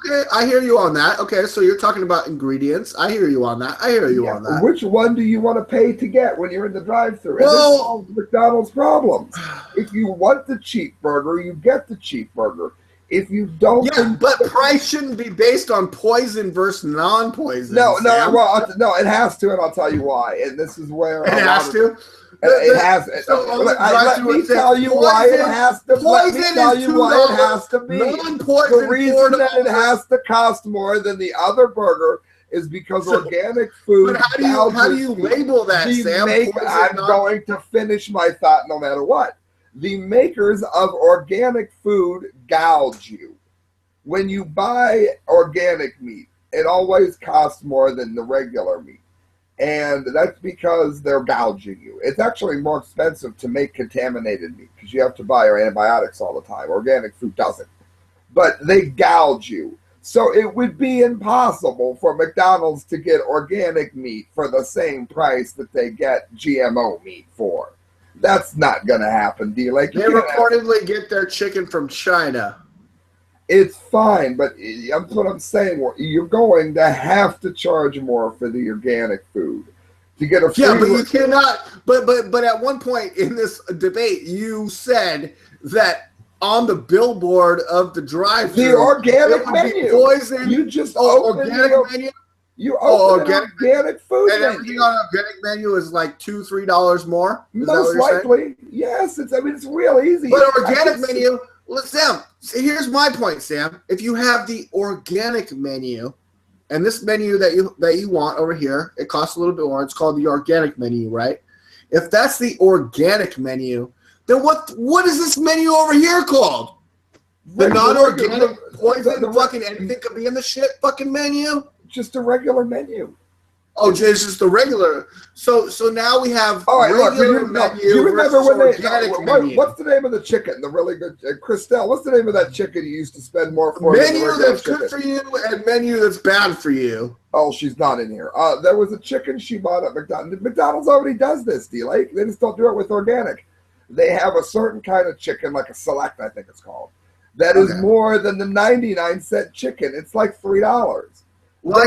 Okay, I hear you on that. Okay, so you're talking about ingredients. I hear you on that. On that. Which one do you want to pay to get when you're in the drive-thru? And Well, this solves McDonald's problems. If you want the cheap burger, you get the cheap burger. If you don't, but price shouldn't be based on poison versus non-poison. No, it has to, and I'll tell you why. And this is where it has to. It has. Let me tell you why it has to. Let me tell you why it has to be. The reason that it has to cost more than the other burger is because organic food. But how do you label that, Sam? I'm going to finish my thought no matter what. The makers of organic food gouge you. When you buy organic meat, it always costs more than the regular meat. And that's because they're gouging you. It's actually more expensive to make contaminated meat because you have to buy antibiotics all the time. Organic food doesn't. But they gouge you. So it would be impossible for McDonald's to get organic meat for the same price that they get GMO meat for. That's not going to happen, D-Lake. They reportedly get their chicken from China. It's fine, but that's what I'm saying. You're going to have to charge more for the organic food to get a free. Yeah, but you cannot. But at one point in this debate, you said that on the billboard of the drive-thru, the organic menu. Poison. You just organic menu. You open an organic food and menu. Everything on an organic menu is like $2-3 more. Most likely, yes. It's real easy. But organic menu. Well, Sam, here's my point, Sam. If you have the organic menu, and this menu that you want over here, it costs a little bit more. It's called the organic menu, right? If that's the organic menu, then what is this menu over here called? The non-organic poison fucking anything could be in the shit fucking menu? Just a regular menu. Oh, it's just the regular. So now we have regular menu. Do you remember when menu. What's the name of the chicken? The really good Christelle. What's the name of that chicken you used to spend more for? Menu that's good for you and menu that's bad for you. Oh, she's not in here. There was a chicken she bought at McDonald's. McDonald's already does this, D-Lake. They just don't do it with organic. They have a certain kind of chicken, like a select, I think it's called, that is more than the 99-cent chicken. It's like $3. Well, I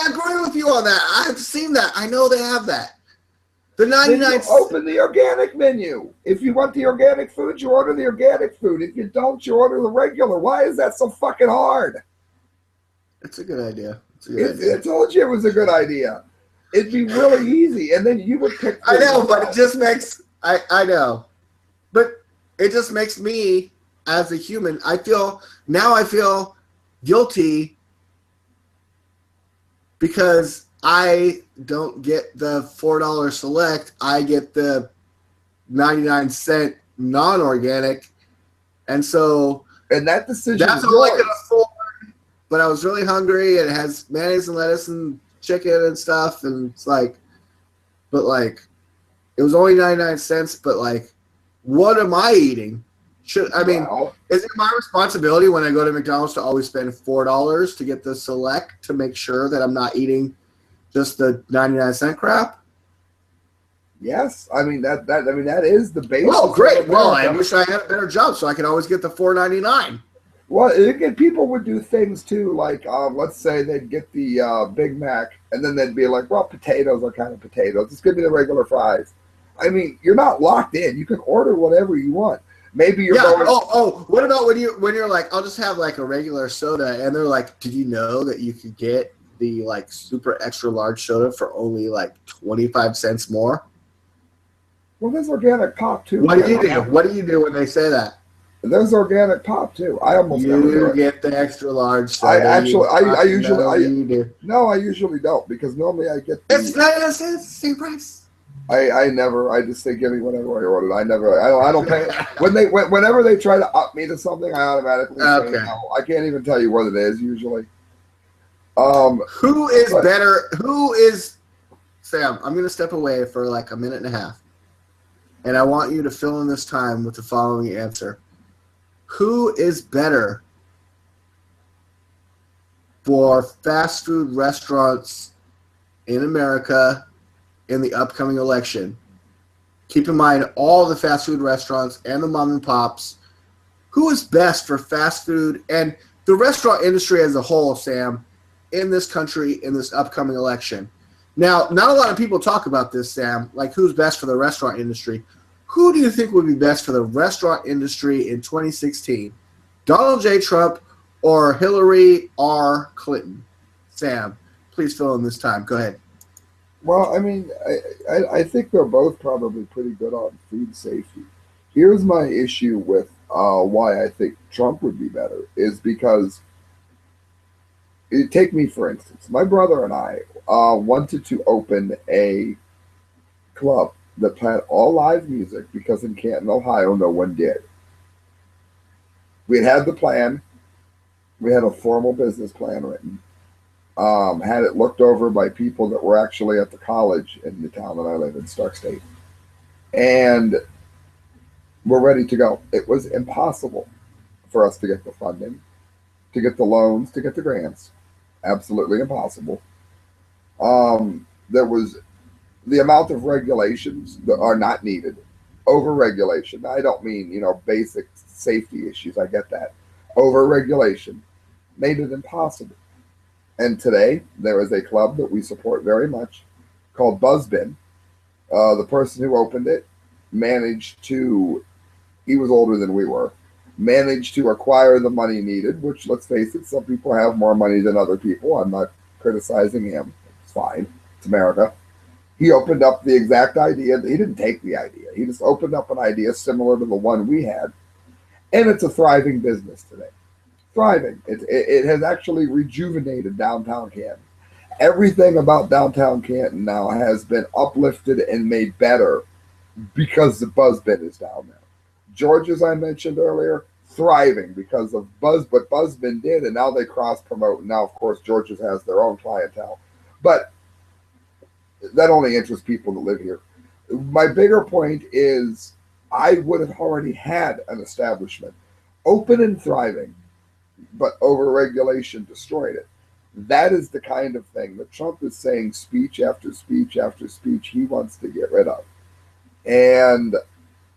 agree with you on that. I've seen that. I know they have that. The 99 open the organic menu. If you want the organic food, you order the organic food. If you don't, you order the regular. Why is that so fucking hard? It's a good idea. I told you it was a good idea. It'd be really easy, and then you would pick. I know, but it just makes I know, but it just makes me as a human. I feel guilty. Because I don't get the $4 select, I get the 99-cent non-organic, and that decision that's all I could afford. But I was really hungry, and it has mayonnaise and lettuce and chicken and stuff, and it's like, it was only 99 cents. But what am I eating? Is it my responsibility when I go to McDonald's to always spend $4 to get the select to make sure that I'm not eating just the 99-cent crap? Yes, that is the basis. Oh, great! Well, I wish I had a better job so I could always get the $4.99. Well, again, people would do things too, like let's say they'd get the Big Mac, and then they'd be like, "Well, potatoes are kind of potatoes. Just give me the regular fries." I mean, you're not locked in. You can order whatever you want. Maybe you're going. What about when you're like, I'll just have like a regular soda, and they're like, did you know that you could get the super extra large soda for only 25 cents more? Well, there's organic pop too. What do you do? What do you do when they say that? There's organic pop too. I almost never do You it. get the extra large I soda. actually, I usually, No, I usually don't, because normally I get it's the same price. I just say give me whatever I ordered. I don't pay. Whenever they try to up me to something, I automatically say no. I can't even tell you what it is usually. Who is better? Who is Sam? I'm going to step away for like a minute and a half, and I want you to fill in this time with the following answer: who is better for fast food restaurants in America in the upcoming election? Keep in mind all the fast food restaurants and the mom and pops. Who is best for fast food and the restaurant industry as a whole, Sam, in this country in this upcoming election? Now, not a lot of people talk about this, Sam, like who's best for the restaurant industry. Who do you think would be best for the restaurant industry in 2016? Donald J. Trump or Hillary R. Clinton? Sam, please fill in this time. Go ahead. Well, I mean, I think they're both probably pretty good on food safety. Here's my issue with why I think Trump would be better is because, take me for instance, my brother and I wanted to open a club that played all live music because in Canton, Ohio, no one did. We had the plan. We had a formal business plan written. Had it looked over by people that were actually at the college in the town that I live in, Stark State. And we're ready to go. It was impossible for us to get the funding, to get the loans, to get the grants. Absolutely impossible. There was the amount of regulations that are not needed. Over-regulation. I don't mean, basic safety issues. I get that. Over-regulation made it impossible. And today, there is a club that we support very much called Buzzbin. The person who opened it managed to, he was older than we were, managed to acquire the money needed, which, let's face it, some people have more money than other people. I'm not criticizing him. It's fine. It's America. He opened up the exact idea. He didn't take the idea. He just opened up an idea similar to the one we had. And it's a thriving business today. Thriving. It has actually rejuvenated downtown Canton. Everything about downtown Canton now has been uplifted and made better because the Buzzbin is down there. George, as I mentioned earlier, thriving because of what Buzzbin did, and now they cross-promote. And now, of course, George's has their own clientele. But that only interests people that live here. My bigger point is I would have already had an establishment open and thriving, but over-regulation destroyed it. That is the kind of thing that Trump is saying speech after speech after speech he wants to get rid of. And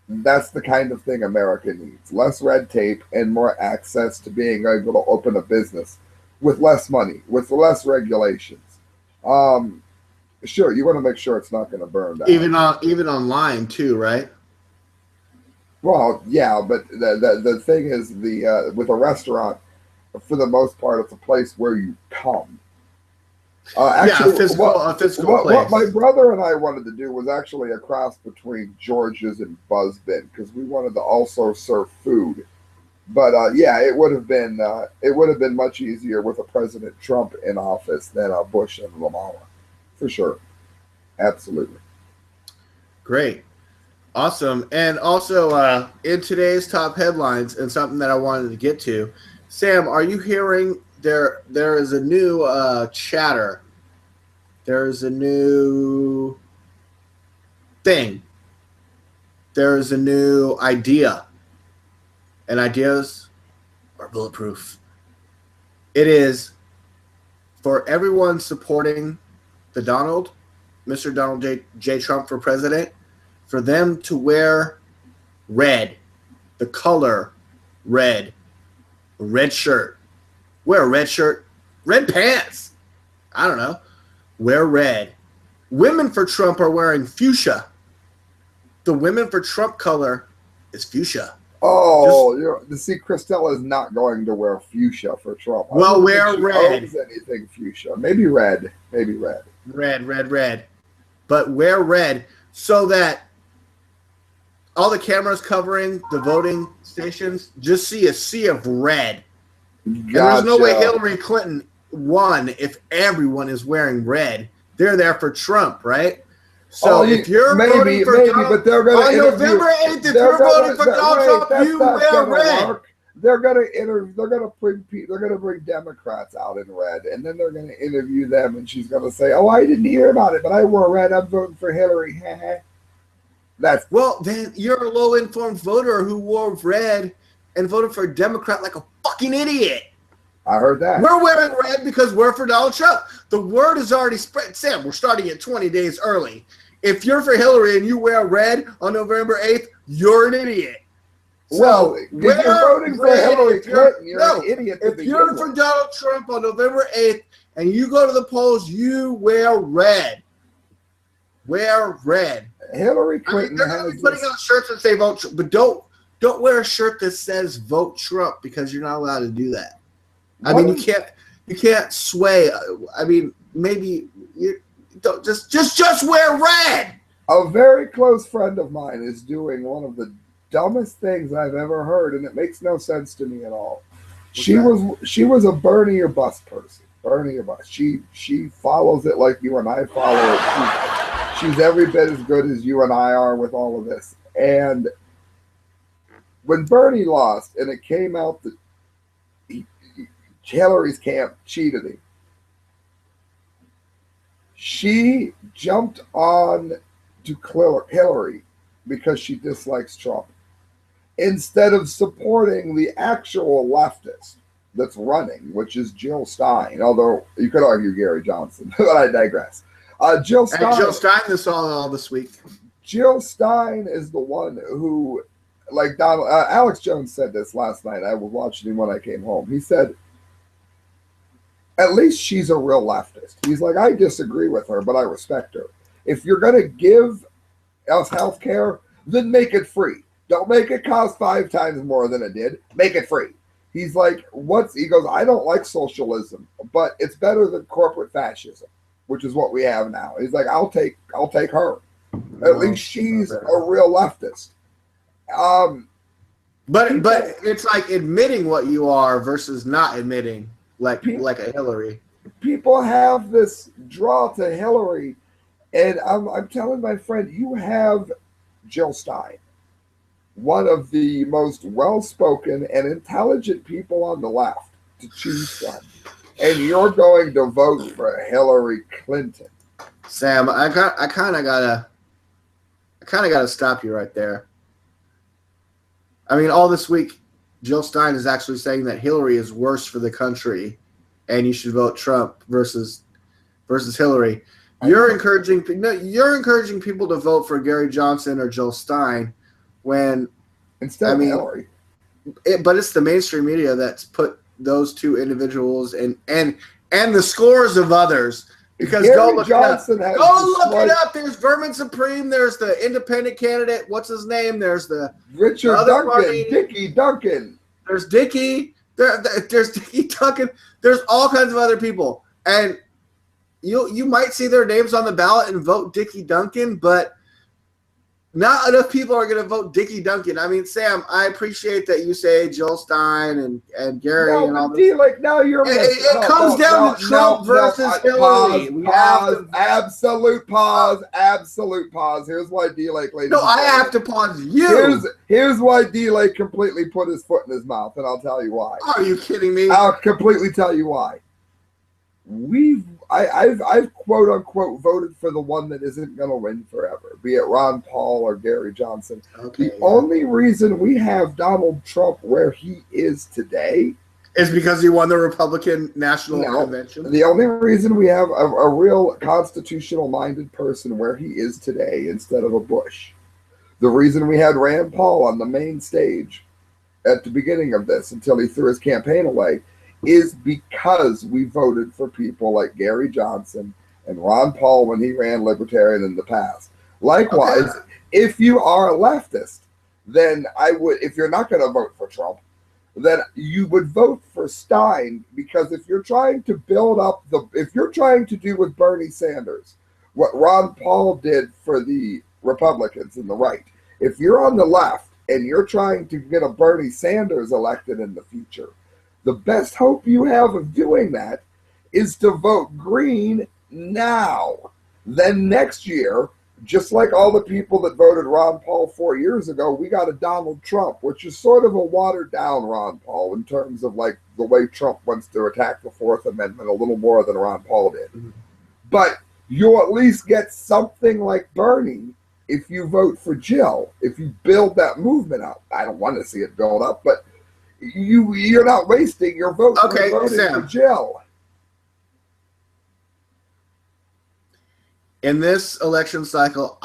that's the kind of thing America needs. Less red tape and more access to being able to open a business with less money, with less regulations. Sure, you want to make sure it's not going to burn down. Even online too, right? Well, yeah, but the thing is, with a restaurant, for the most part, it's a place where you come. Actually, a physical place. What my brother and I wanted to do was actually a cross between George's and Buzzbin because we wanted to also serve food. But it would have been much easier with a President Trump in office than a Bush and Obama, for sure. Absolutely. Great. Awesome. And also in today's top headlines, and something that I wanted to get to, Sam, are you hearing there is a new chatter? There's a new thing. There's a new idea. And ideas are bulletproof. It is for everyone supporting Mr. Donald J. Trump for president, for them to wear red, the color red, a red shirt. Wear a red shirt, red pants. I don't know. Wear red. Women for Trump are wearing fuchsia. The Women for Trump color is fuchsia. Oh, see, Christella is not going to wear fuchsia for Trump. Well, wear red. Anything fuchsia? Maybe red. Maybe red. Red. But wear red so that all the cameras covering the voting stations just see a sea of red. And there's no way Hillary Clinton won if everyone is wearing red. They're there for Trump, right? So if you're voting for Donald, but they're going to on November 8th, if you're voting for Donald Trump, you wear red. They're going to bring Democrats out in red, and then they're going to interview them, and she's going to say, "Oh, I didn't hear about it, but I wore red. I'm voting for Hillary." Well, then you're a low-informed voter who wore red and voted for a Democrat like a fucking idiot. I heard that. We're wearing red because we're for Donald Trump. The word is already spread. Sam, we're starting at 20 days early. If you're for Hillary and you wear red on November 8th, you're an idiot. Well, if you're voting for Hillary Clinton, you're an idiot. If you're for Donald Trump on November 8th and you go to the polls, you wear red. Wear red. Hillary Clinton they're going to be putting out shirts that say vote Trump, but don't wear a shirt that says vote Trump because you're not allowed to do that. I mean, you can't sway. I mean, maybe you don't just wear red. A very close friend of mine is doing one of the dumbest things I've ever heard, and it makes no sense to me at all. She was a Bernie or bust person. Bernie or bust. She follows it like you and I follow it. She's every bit as good as you and I are with all of this. And when Bernie lost, and it came out that Hillary's camp cheated him, she jumped on to Hillary because she dislikes Trump, instead of supporting the actual leftist that's running, which is Jill Stein. Although you could argue Gary Johnson, but I digress. Jill Stein this all this week. Jill Stein is the one who, like Donald, Alex Jones said this last night. I was watching him when I came home. He said, at least she's a real leftist. He's like, I disagree with her, but I respect her. If you're going to give us health care, then make it free. Don't make it cost 5 times more than it did. Make it free. He's like, he goes, I don't like socialism, but it's better than corporate fascism, which is what we have now. He's like, I'll take her. At least she's a real leftist. But it's like admitting what you are versus not admitting, like a Hillary. People have this draw to Hillary, and I'm telling my friend, you have Jill Stein, one of the most well-spoken and intelligent people on the left to choose from, and you're going to vote for Hillary Clinton. Sam, I kind of gotta stop you right there. I mean, all this week, Jill Stein is actually saying that Hillary is worse for the country, and you should vote Trump versus Hillary. You're encouraging people to vote for Gary Johnson or Jill Stein when instead of Hillary. But it's the mainstream media that's put those two individuals and the scores of others. Because Gary go look Johnson it up. Go look it up. There's Vermin Supreme. There's the independent candidate. What's his name? There's the Richard Duncan. Dickie Duncan. There's Dickie. There's Dickie Duncan. There's all kinds of other people, and you might see their names on the ballot and vote Dickie Duncan, but not enough people are going to vote Dickie Duncan. I mean, Sam, I appreciate that you say Jill Stein and Gary and all this. Now you're it comes down to Trump versus Hillary. Absolute pause. Here's why D-Lake, ladies. No, I have to pause you. Here's why D-Lake completely put his foot in his mouth, and I'll tell you why. Are you kidding me? I'll completely tell you why. I've quote unquote voted for the one that isn't going to win forever, be it Ron Paul or Gary Johnson. The only reason we have Donald Trump where he is today is because he won the Republican National Convention. The only reason we have a real constitutional minded person where he is today instead of a Bush. The reason we had Rand Paul on the main stage at the beginning of this until he threw his campaign away is because we voted for people like Gary Johnson and Ron Paul when he ran Libertarian in the past. Likewise, if you are a leftist, then if you're not going to vote for Trump, then you would vote for Stein, because if you're trying to if you're trying to do with Bernie Sanders what Ron Paul did for the Republicans and the right, if you're on the left and you're trying to get a Bernie Sanders elected in the future, the best hope you have of doing that is to vote green now. Then next year, just like all the people that voted Ron Paul 4 years ago, we got a Donald Trump, which is sort of a watered down Ron Paul in terms of like the way Trump wants to attack the Fourth Amendment a little more than Ron Paul did. Mm-hmm. But you'll at least get something like Bernie if you vote for Jill, if you build that movement up. I don't want to see it build up, but you're not wasting your vote for voting for Jill. In this election cycle,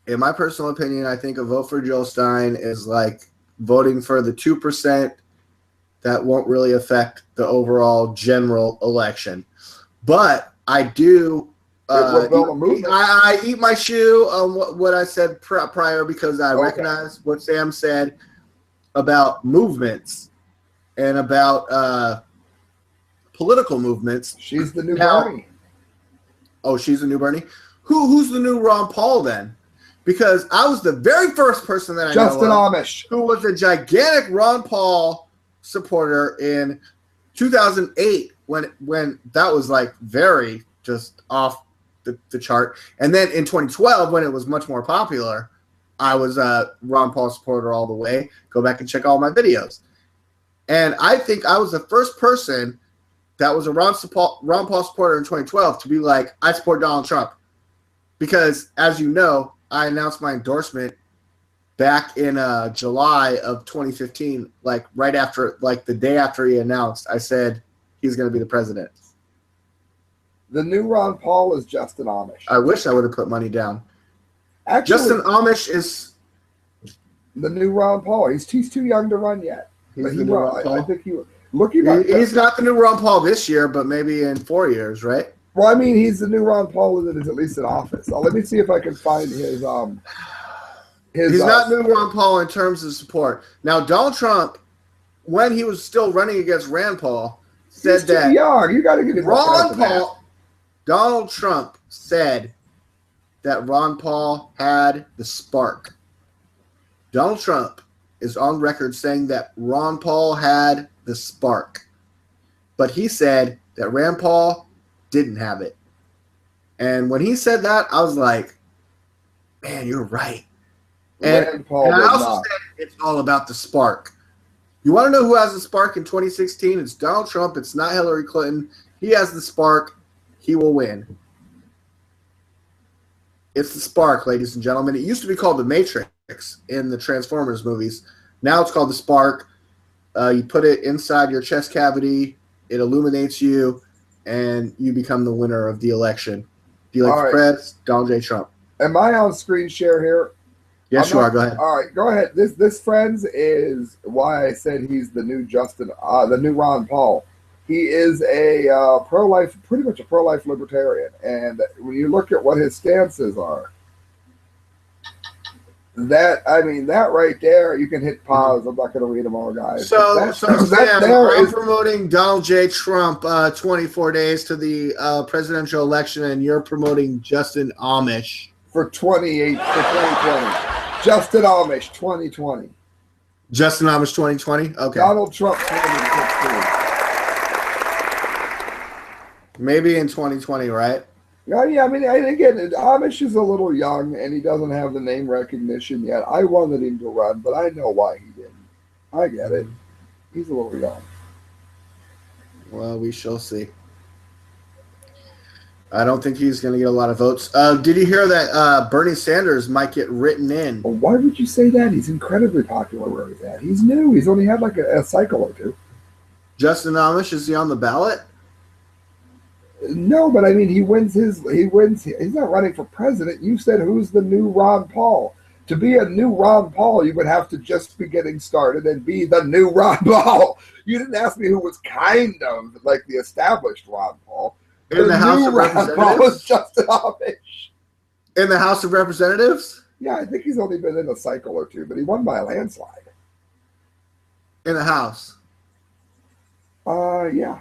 in my personal opinion, I think a vote for Jill Stein is like voting for the 2% that won't really affect the overall general election. But I do I eat my shoe on what I said prior because I recognize what Sam said about movements and about political movements. She's the new Bernie. Oh, she's the new Bernie? Who's the new Ron Paul then? Because I was the very first person that I Justin know of Amish, who was a gigantic Ron Paul supporter in 2008 when that was like very just off the chart. And then in 2012 when it was much more popular, I was a Ron Paul supporter all the way. Go back and check all my videos. And I think I was the first person that was a Ron Paul supporter in 2012 to be like, I support Donald Trump. Because, as you know, I announced my endorsement back in July of 2015, like right after, like the day after he announced, I said he's going to be the president. The new Ron Paul is Justin Amish. I wish I would have put money down. Actually, Justin Amish is the new Ron Paul. He's too young to run yet. He's the new Ron Paul. I think he would. He's not the new Ron Paul this year, but maybe in 4 years, right? Well, I mean, he's the new Ron Paul that is at least in office. Let me see if I can find his. He's not new Ron Paul in terms of support. Now, Donald Trump, when he was still running against Rand Paul, said he's that too young. You got to get him. Donald Trump said that Ron Paul had the spark. Donald Trump is on record saying that Ron Paul had the spark. But he said that Rand Paul didn't have it. And when he said that, I was like, man, you're right. And I also said it's all about the spark. You want to know who has the spark in 2016? It's Donald Trump. It's not Hillary Clinton. He has the spark. He will win. It's the spark, ladies and gentlemen. It used to be called the Matrix in the Transformers movies. Now it's called the spark. You put it inside your chest cavity. It illuminates you, and you become the winner of the election. Do you like the press? Donald J. Trump. Am I on screen share here? Yes, you are. Go ahead. All right, go ahead. This friends is why I said he's the new the new Ron Paul. He is a pro-life, pretty much a pro-life libertarian, and when you look at what his stances are, that right there, you can hit pause. I'm not going to read them all, guys. So Sam, I'm promoting Donald J. Trump 24 days to the presidential election, and you're promoting Justin Amish for 2020. Justin Amish 2020. Justin Amish 2020. Okay. Donald Trump 2016. Maybe in 2020, right? Yeah, I mean, again, Amish is a little young, and he doesn't have the name recognition yet. I wanted him to run, but I know why he didn't. I get it. He's a little young. Well, we shall see. I don't think he's going to get a lot of votes. Did you hear that Bernie Sanders might get written in? Well, why would you say that? He's incredibly popular where he's at. He's new. He's only had like a cycle or two. Justin Amish, is he on the ballot? No, but I mean, he wins. He's not running for president. You said who's the new Ron Paul? To be a new Ron Paul, you would have to just be getting started and be the new Ron Paul. You didn't ask me who was kind of like the established Ron Paul. In the House of Representatives? Was Justin Amish. In the House of Representatives? Yeah, I think he's only been in a cycle or two, but he won by a landslide. In the House? Yeah.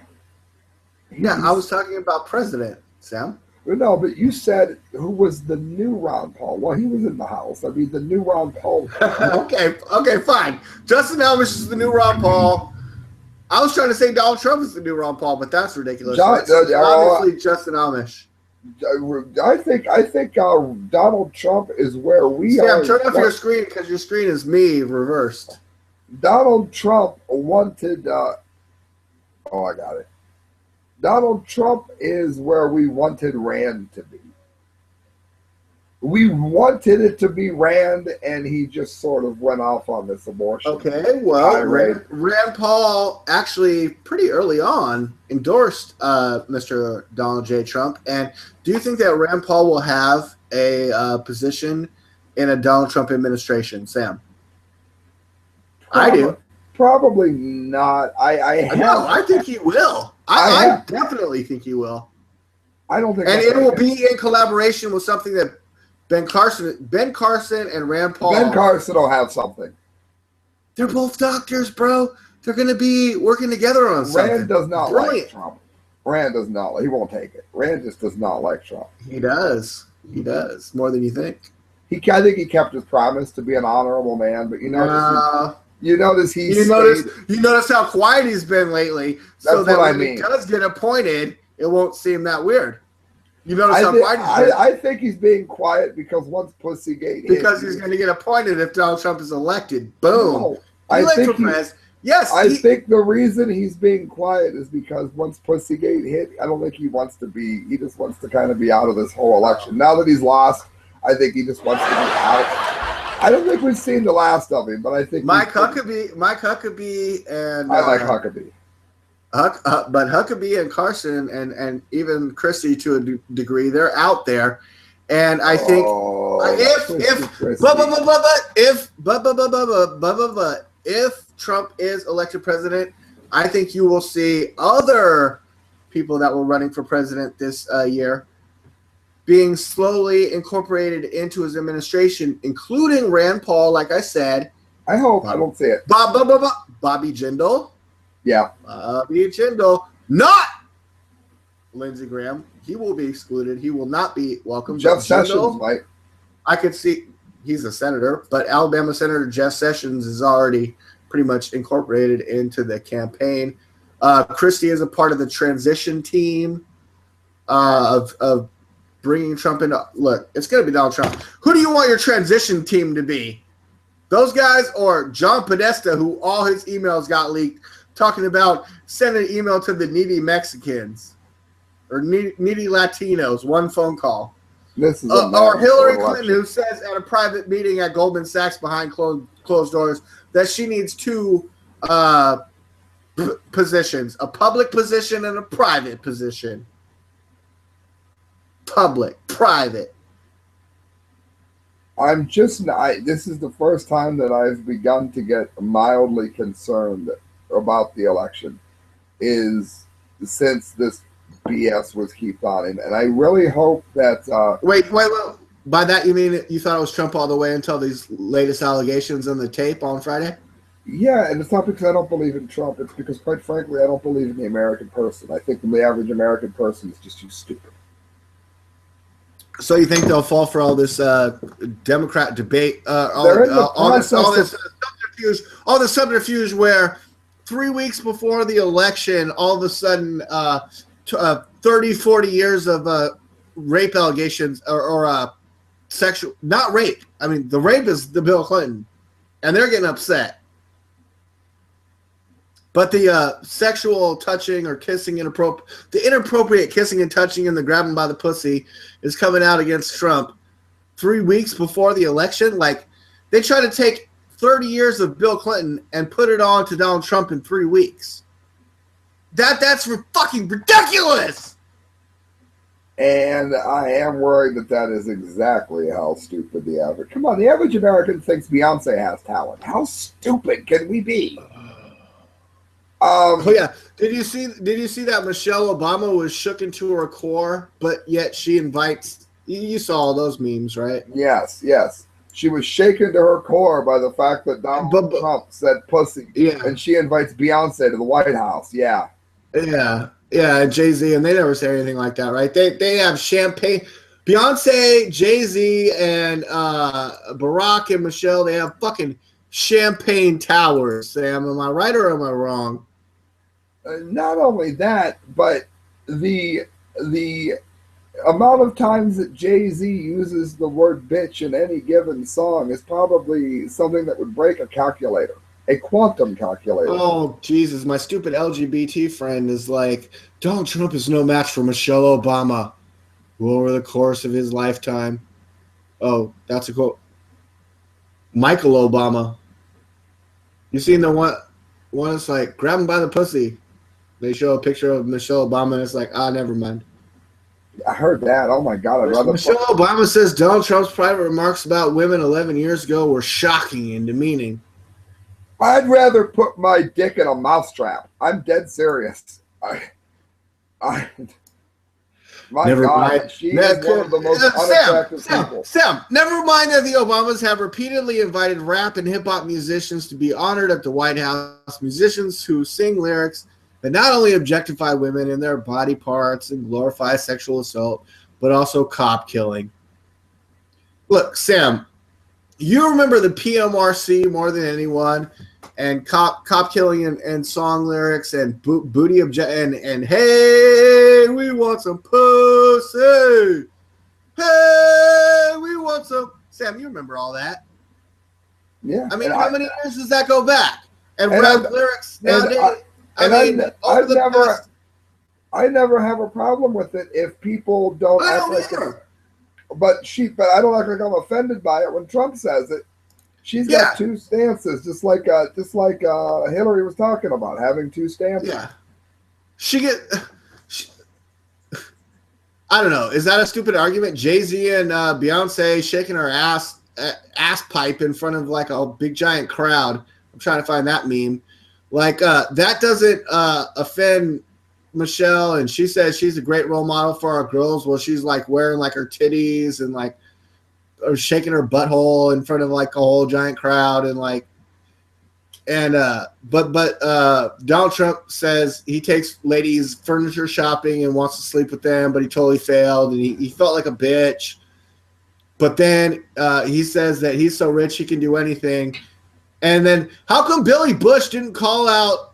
Yeah, I was talking about president, Sam. No, but you said who was the new Ron Paul? Well, he was in the House. I mean, the new Ron Paul. Okay, fine. Justin Elmish is the new Ron Paul. I was trying to say Donald Trump is the new Ron Paul, but that's ridiculous. Obviously, Justin Elmish. I think Donald Trump is where we are. Sam, turn off your screen because your screen is me reversed. Donald Trump wanted. I got it. Donald Trump is where we wanted Rand to be. We wanted it to be Rand, and he just sort of went off on this abortion. Okay, well, Rand Paul actually pretty early on endorsed Mr. Donald J. Trump. And do you think that Rand Paul will have a position in a Donald Trump administration, Sam? I do. Probably not. I think he will. I definitely think he will. I don't think. And it will be in collaboration with something that Ben Carson and Rand Paul. Ben Carson will have something. They're both doctors, bro. They're going to be working together on something. Rand does not like Trump. Rand does not. He won't take it. Rand just does not like Trump. He does. He does more than you think. I think he kept his promise to be an honorable man, but you notice how quiet he's been lately. So that when he does get appointed, it won't seem that weird. You notice how quiet he's been. I think he's being quiet because once Pussygate because he's going to get appointed if Donald Trump is elected. Boom. No, I think the reason he's being quiet is because once Pussygate hit, I don't think he wants to be. He just wants to kind of be out of this whole election. Now that he's lost, I think he just wants to be out. I don't think we've seen the last of him, but I think Mike Huckabee, and I like Huckabee. But Huckabee and Carson and even Christie to a degree, they're out there, and I think if Trump is elected president, I think you will see other people that were running for president this year being slowly incorporated into his administration, including Rand Paul, like I said. I hope. I don't see it. Bobby Jindal. Yeah. Bobby Jindal. Not Lindsey Graham. He will be excluded. He will not be welcome. Jeff Sessions, Mike. I could see he's a senator, but Alabama Senator Jeff Sessions is already pretty much incorporated into the campaign. Christie is a part of the transition team of bringing Trump into. Look, it's going to be Donald Trump. Who do you want your transition team to be? Those guys or John Podesta, who all his emails got leaked, talking about sending an email to the needy Mexicans or needy Latinos, one phone call. This is or Hillary Clinton, who says at a private meeting at Goldman Sachs behind closed doors that she needs two positions, a public position and a private position. Public, private. I'm just not. This is the first time that I've begun to get mildly concerned about the election, is since this BS was keep on, and I really hope that. Wait. By that you mean you thought it was Trump all the way until these latest allegations on the tape on Friday? Yeah, and it's not because I don't believe in Trump. It's because, quite frankly, I don't believe in the American person. I think the average American person is just too stupid. So you think they'll fall for all this Democrat debate, all this subterfuge where 3 weeks before the election, all of a sudden 30, 40 years of rape allegations or sexual, not rape. I mean, the rape is the Bill Clinton, and they're getting upset. But the sexual touching or kissing, the inappropriate kissing and touching and the grabbing by the pussy is coming out against Trump 3 weeks before the election. Like, they try to take 30 years of Bill Clinton and put it on to Donald Trump in 3 weeks. That's fucking ridiculous. And I am worried that is exactly how stupid the average. Come on, the average American thinks Beyonce has talent. How stupid can we be? Did you see that Michelle Obama was shook into her core, but yet she invites? You saw all those memes, right? Yes. She was shaken to her core by the fact that Donald Trump said pussy, and she invites Beyonce to the White House. Yeah. Yeah, Jay-Z, and they never say anything like that, right? They have champagne. Beyonce, Jay-Z, and Barack and Michelle, they have fucking champagne towers, Sam. Am I right or am I wrong? Not only that, but the amount of times that Jay-Z uses the word bitch in any given song is probably something that would break a calculator, a quantum calculator. Oh, Jesus. My stupid LGBT friend is like, Donald Trump is no match for Michelle Obama, who over the course of his lifetime. Oh, that's a quote. Michael Obama. You seen the one that's like, grab him by the pussy. They show a picture of Michelle Obama, and it's like, never mind. I heard that. Oh my God! I'd rather. Michelle Obama says Donald Trump's private remarks about women 11 years ago were shocking and demeaning. I'd rather put my dick in a mousetrap. I'm dead serious. My Never God, mind. she is one of the most unattractive people. Sam, never mind that the Obamas have repeatedly invited rap and hip-hop musicians to be honored at the White House, musicians who sing lyrics that not only objectify women in their body parts and glorify sexual assault, but also cop killing. Look, Sam, you remember the PMRC more than anyone, and cop killing and song lyrics and booty and hey, we want some pussy. Hey, we want some. Sam, you remember all that? Yeah. I mean, how many years does that go back? And rap lyrics nowadays. I never have a problem with it if people don't act like it. But I don't act like I'm offended by it when Trump says it. She's got two stances, just like Hillary was talking about, having two stances. Yeah. I don't know. Is that a stupid argument? Jay-Z and Beyonce shaking her ass pipe in front of like a big giant crowd. I'm trying to find that meme. Like that doesn't offend Michelle, and she says she's a great role model for our girls. Well, she's like wearing like her titties and like or shaking her butthole in front of like a whole giant crowd and like but Donald Trump says he takes ladies furniture shopping and wants to sleep with them, but he totally failed and he felt like a bitch. But then he says that he's so rich he can do anything. And then how come Billy Bush didn't call out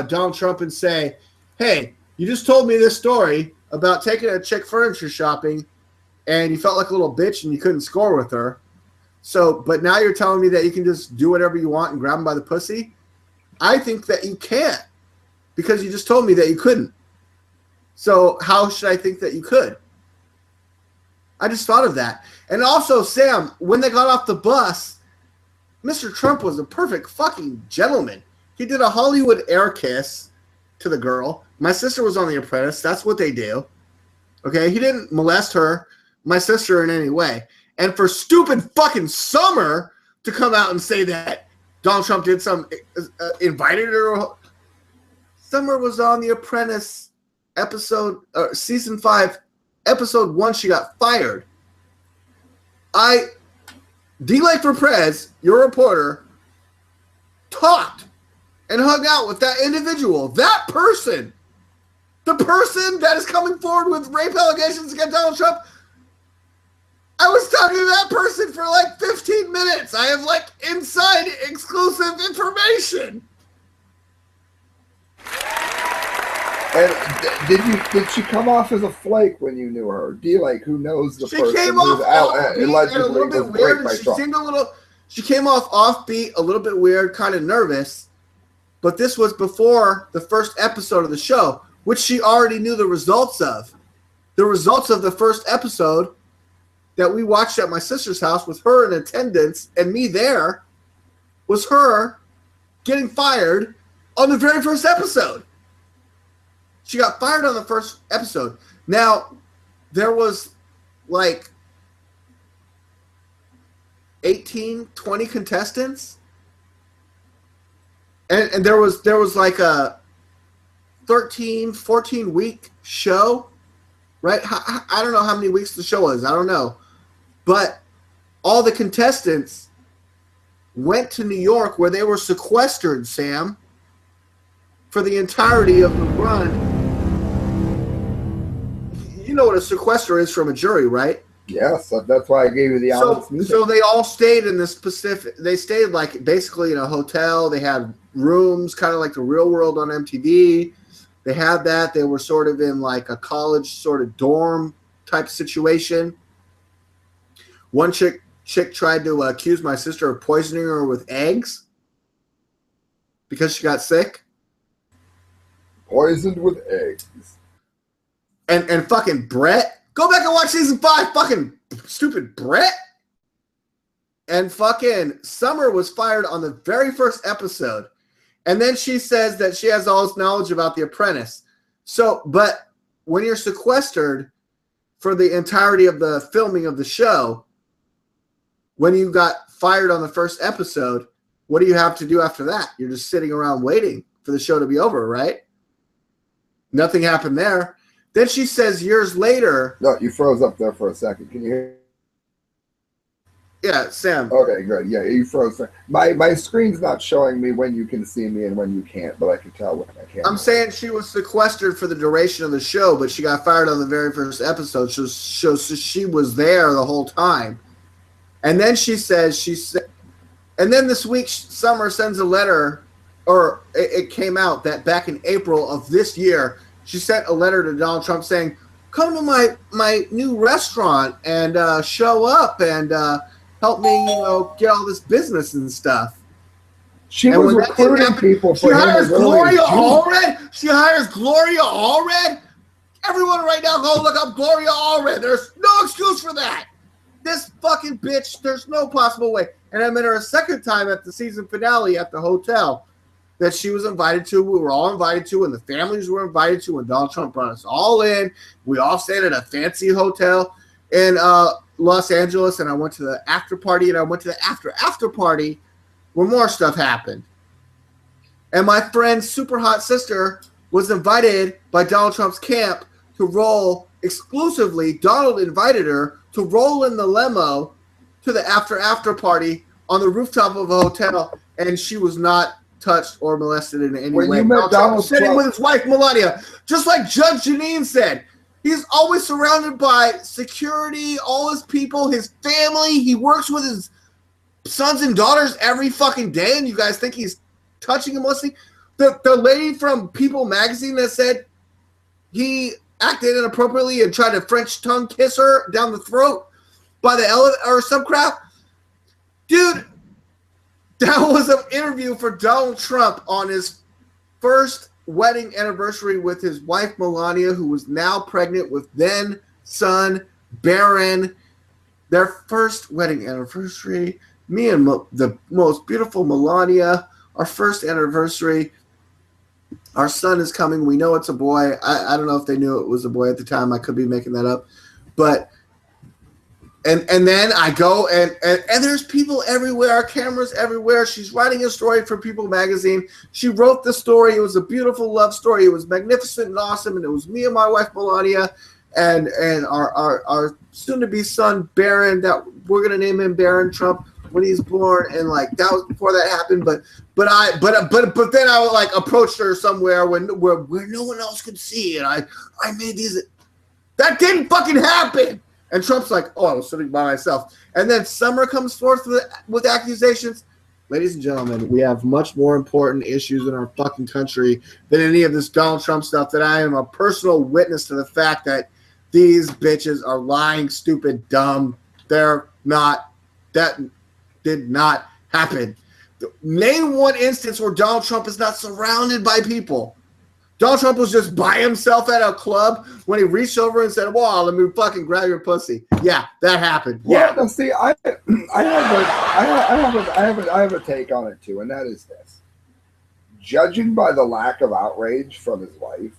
Donald Trump and say, hey, you just told me this story about taking a chick furniture shopping and you felt like a little bitch and you couldn't score with her. So, but now you're telling me that you can just do whatever you want and grab him by the pussy? I think that you can't because you just told me that you couldn't. So how should I think that you could? I just thought of that. And also, Sam, when they got off the bus, Mr. Trump was a perfect fucking gentleman. He did a Hollywood air kiss to the girl. My sister was on The Apprentice. That's what they do. Okay? He didn't molest her, my sister, in any way. And for stupid fucking Summer to come out and say that Donald Trump did some, invited her. Summer was on The Apprentice season 5, episode 1. She got fired. D-Lake for Prez, your reporter, talked and hung out with that individual, that person, the person that is coming forward with rape allegations against Donald Trump. I was talking to that person for like 15 minutes. I have like inside exclusive information. And did she come off as a flake when you knew her? D-Lake, who knows the person? She came off a little bit weird. She came off offbeat, a little bit weird, kind of nervous. But this was before the first episode of the show, which she already knew the results of. The results of the first episode that we watched at my sister's house with her in attendance and me there was her getting fired on the very first episode. She got fired on the first episode. Now, there was like 18, 20 contestants. And there was like a 13, 14 week show, right? I don't know how many weeks the show was. I don't know. But all the contestants went to New York where they were sequestered, Sam, for the entirety of the run. You know what a sequester is from a jury, right? Yes, that's why I gave you the honest music. So they all stayed in this specific. They stayed like basically in a hotel. They had rooms, kind of like The Real World on MTV. They had that. They were sort of in like a college sort of dorm type situation. One chick tried to accuse my sister of poisoning her with eggs because she got sick. Poisoned with eggs. And fucking Brett. Go back and watch season 5. Fucking stupid Brett. And fucking Summer was fired on the very first episode. And then she says that she has all this knowledge about The Apprentice. So, but when you're sequestered for the entirety of the filming of the show, when you got fired on the first episode, what do you have to do after that? You're just sitting around waiting for the show to be over, right? Nothing happened there. Then she says years later. No, you froze up there for a second. Can you hear? Yeah, Sam. Okay, good. Yeah, you froze there. My screen's not showing me when you can see me and when you can't, but I can tell when I can. I'm saying she was sequestered for the duration of the show, but she got fired on the very first episode. So she was there the whole time. And then she says, and then this week, Summer sends a letter, or it came out that back in April of this year, she sent a letter to Donald Trump saying, come to my new restaurant and show up and help me, get all this business and stuff. She was recruiting people for him. She hires Gloria Allred. She hires Gloria Allred. Everyone right now go look up Gloria Allred. There's no excuse for that. This fucking bitch, there's no possible way. And I met her a second time at the season finale at the hotel that she was invited to. We were all invited to, and the families were invited to, and Donald Trump brought us all in. We all stayed at a fancy hotel in Los Angeles, and I went to the after party, and I went to the after party where more stuff happened. And my friend's super hot sister was invited by Donald Trump's camp to roll exclusively. Donald invited her to roll in the limo to the after party on the rooftop of a hotel, and she was not touched or molested in any way. You met Donald was sitting with his wife Melania, just like Judge Janine said. He's always surrounded by security, all his people, his family. He works with his sons and daughters every fucking day, and you guys think he's touching and molesting? The lady from People magazine that said he acted inappropriately and tried to French tongue kiss her down the throat by the elevator or some crap. Dude, that was an interview for Donald Trump on his first wedding anniversary with his wife Melania, who was now pregnant with then son Barron. Their first wedding anniversary. Me and the most beautiful Melania, our first anniversary. Our son is coming. We know it's a boy. I don't know if they knew it was a boy at the time. I could be making that up. But and then I go and there's people everywhere, cameras everywhere. She's writing a story for People magazine. She wrote the story. It was a beautiful love story. It was magnificent and awesome. And it was me and my wife Melania and our soon-to-be son Barron, that we're gonna name him Barron Trump when he's born. And like that was before that happened. But then I would like approached her somewhere where no one else could see, and I made these. That didn't fucking happen. And Trump's like, oh, I was sitting by myself. And then Summer comes forth with accusations. Ladies and gentlemen, we have much more important issues in our fucking country than any of this Donald Trump stuff. That I am a personal witness to the fact that these bitches are lying, stupid, dumb. They're not. That did not happen. Name one instance where Donald Trump is not surrounded by people. Donald Trump was just by himself at a club when he reached over and said, "Wow, let me fucking grab your pussy." Yeah, that happened. Yeah. Well, see, I have a take on it too, and that is this: judging by the lack of outrage from his wife,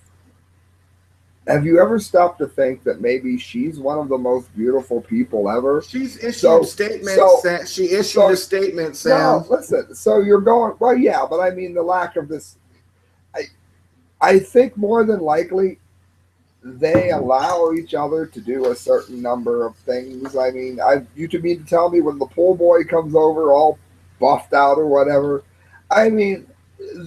have you ever stopped to think that maybe she's one of the most beautiful people ever? She's issued statements. She issued a statement, Sam. No, listen. So you're going, well, yeah, but I mean the lack of this. I think more than likely they allow each other to do a certain number of things. I mean, you mean to tell me when the pool boy comes over all buffed out or whatever? I mean,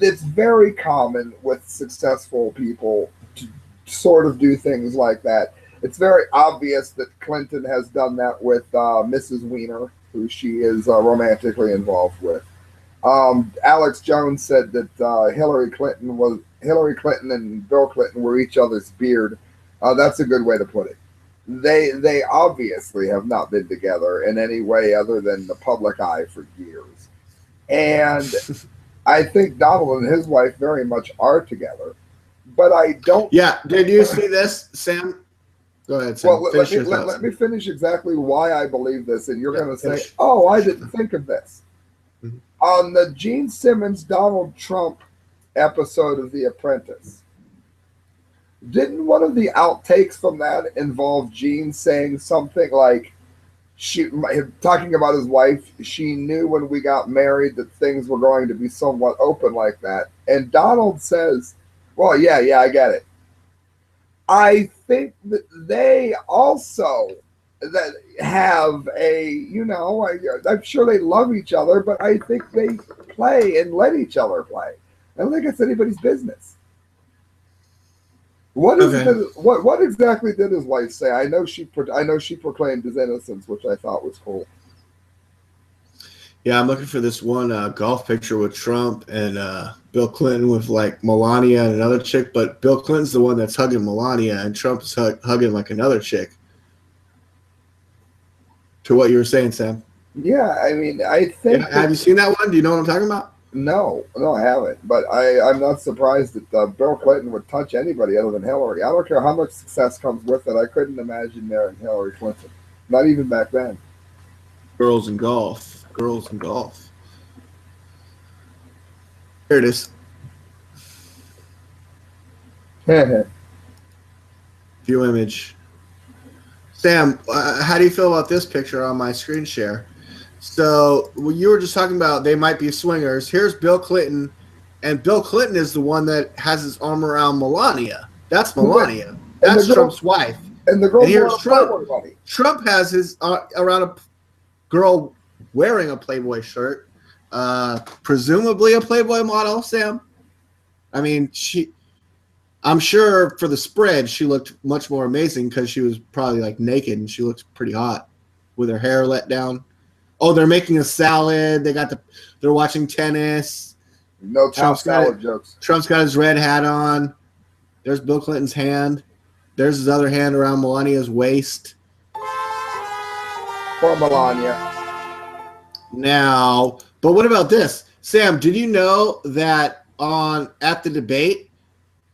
it's very common with successful people to sort of do things like that. It's very obvious that Clinton has done that with Mrs. Weiner, who she is romantically involved with. Alex Jones said that Hillary Clinton and Bill Clinton were each other's beard. That's a good way to put it. They obviously have not been together in any way other than the public eye for years. And I think Donald and his wife very much are together. But I don't. Yeah. Did you see this, Sam? Go ahead, Sam. Well, let me finish exactly why I believe this, and you're going to say, finish. "Oh, I didn't think of this." Mm-hmm. On the Gene Simmons Donald Trump episode of The Apprentice, didn't one of the outtakes from that involve Gene saying something like, talking about his wife, she knew when we got married that things were going to be somewhat open like that, and Donald says, "Well, yeah, I get it." I think that they also that have I'm sure they love each other, but I think they play and let each other play. I don't think it's anybody's business. What exactly did his wife say? I know she proclaimed his innocence, which I thought was cool. Yeah, I'm looking for this one golf picture with Trump and Bill Clinton with like Melania and another chick, but Bill Clinton's the one that's hugging Melania and Trump's hugging like another chick. To what you were saying, Sam. Yeah, I mean, I think. Yeah, have you seen that one? Do you know what I'm talking about? No, I haven't. But I'm not surprised that Bill Clinton would touch anybody other than Hillary. I don't care how much success comes with it. I couldn't imagine marrying Hillary Clinton. Not even back then. Girls and golf. Here it is. View image. Sam, how do you feel about this picture on my screen share? So you were just talking about they might be swingers. Here's Bill Clinton, and Bill Clinton is the one that has his arm around Melania. That's Melania. That's Trump's wife. And the girl. And here's Trump. Trump has his around a girl wearing a Playboy shirt, presumably a Playboy model. Sam, I mean, I'm sure for the spread she looked much more amazing because she was probably like naked and she looked pretty hot with her hair let down. Oh, they're making a salad. They're watching tennis. No top salad jokes. Trump's got his red hat on. There's Bill Clinton's hand. There's his other hand around Melania's waist. Poor Melania. Now, but what about this? Sam, did you know that at the debate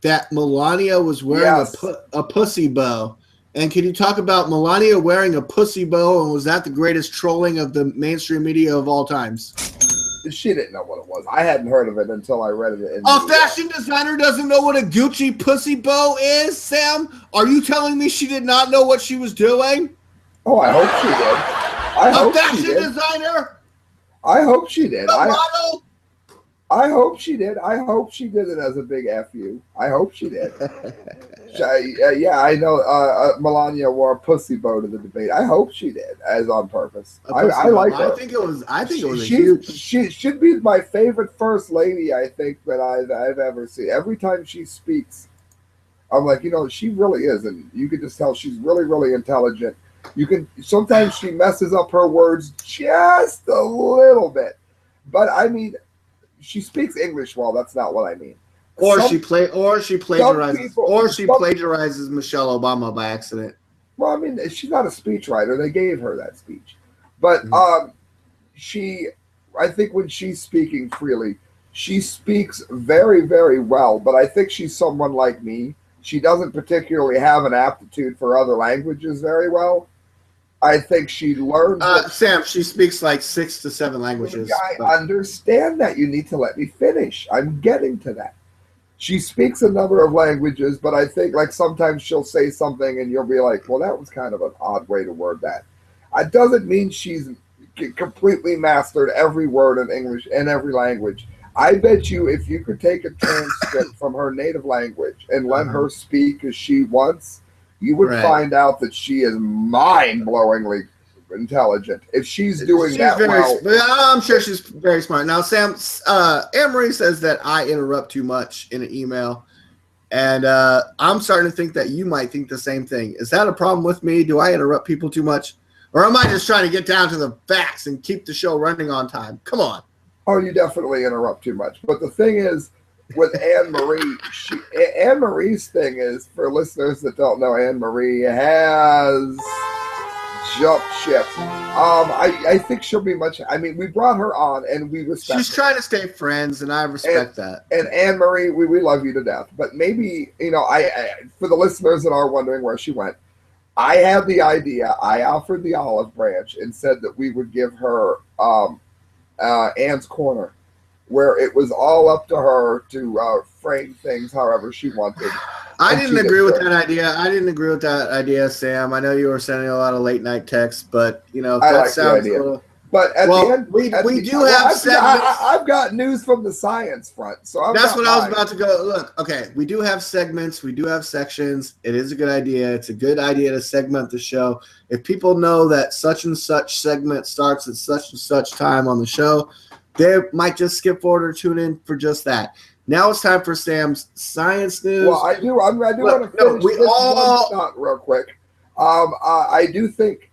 that Melania was wearing a pussy bow? And can you talk about Melania wearing a pussy bow, and was that the greatest trolling of the mainstream media of all times? She didn't know what it was. I hadn't heard of it until I read it. A fashion designer doesn't know what a Gucci pussy bow is, Sam? Are you telling me she did not know what she was doing? Oh, I hope she did. A fashion designer? I hope she did. A model? I hope she did. I hope she did it as a big FU. I hope she did. Yeah, I know Melania wore a pussy bow to the debate. I hope she did, as on purpose. I like her. I think it was She should be my favorite first lady, I think, that I've ever seen. Every time she speaks, I'm like, she really is. And you can just tell she's really, really intelligent. Sometimes she messes up her words just a little bit. But, I mean, she speaks English well. That's not what I mean. She plagiarizes Michelle Obama by accident. Well, I mean, she's not a speechwriter. They gave her that speech. But I think when she's speaking freely, she speaks very, very well. But I think she's someone like me. She doesn't particularly have an aptitude for other languages very well. I think she learned. Sam, she speaks like 6 to 7 languages. I understand that. You need to let me finish. I'm getting to that. She speaks a number of languages, but I think like sometimes she'll say something and you'll be like, well, that was kind of an odd way to word that. It doesn't mean she's completely mastered every word in English and every language. I bet you if you could take a transcript from her native language and let her speak as she wants, you would find out that she is mind-blowingly intelligent. If she's doing She's that very, well, I'm sure she's very smart. Now, Sam, Anne-Marie says that I interrupt too much in an email, and I'm starting to think that you might think the same thing. Is that a problem with me? Do I interrupt people too much? Or am I just trying to get down to the facts and keep the show running on time? Come on. oh, you definitely interrupt too much. But the thing is, with Anne-Marie, Anne-Marie's thing is, for listeners that don't know, Anne-Marie has jumped ship. I think she'll be much. I mean, we brought her on, and we respect. She's her. trying to stay friends, and I respect that. And Anne-Marie, we love you to death. But maybe, I for the listeners that are wondering where she went, I had the idea. I offered the olive branch and said that we would give her Anne's Corner, where it was all up to her to frame things however she wanted. I didn't agree with that idea. I didn't agree with that idea, Sam. I know you were sending a lot of late night texts, but that sounds a little. But at the end, we do have segments. I've got news from the science front, so that's what I was about to go. Look, okay, we do have segments. We do have sections. It is a good idea. It's a good idea to segment the show. If people know that such and such segment starts at such and such time on the show, they might just skip forward or tune in for just that. Now it's time for Sam's science news. Well, I do want to finish this one thought real quick. I do think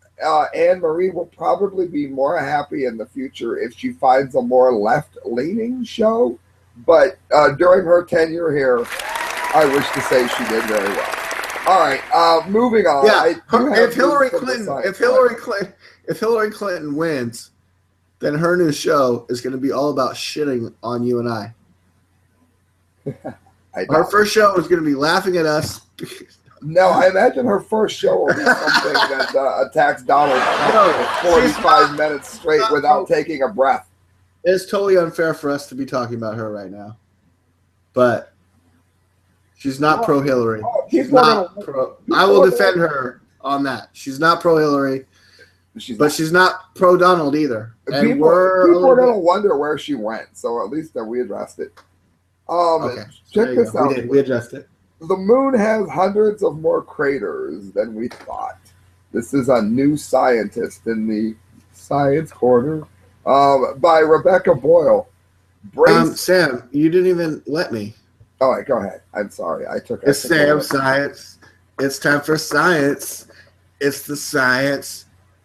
Anne-Marie will probably be more happy in the future if she finds a more left-leaning show. But during her tenure here, I wish to say she did very well. All right, moving on. Yeah, if Hillary Clinton wins, then her new show is going to be all about shitting on you and I. Her first show is going to be laughing at us. No, I imagine her first show will be something that attacks Donald Trump for 45 minutes straight without taking a breath. It's totally unfair for us to be talking about her right now. But she's not pro-Hillary. I will defend her on that. She's not pro-Hillary, but she's not pro-Donald either. And people are going to wonder where she went, so at least we addressed it. Okay. Check this out. We addressed it. The moon has hundreds of more craters than we thought. This is a New Scientist in the Science Corner by Rebecca Boyle. Sam, you didn't even let me. All right, go ahead. I'm sorry. It's Sam Science. It's time for science. It's the science.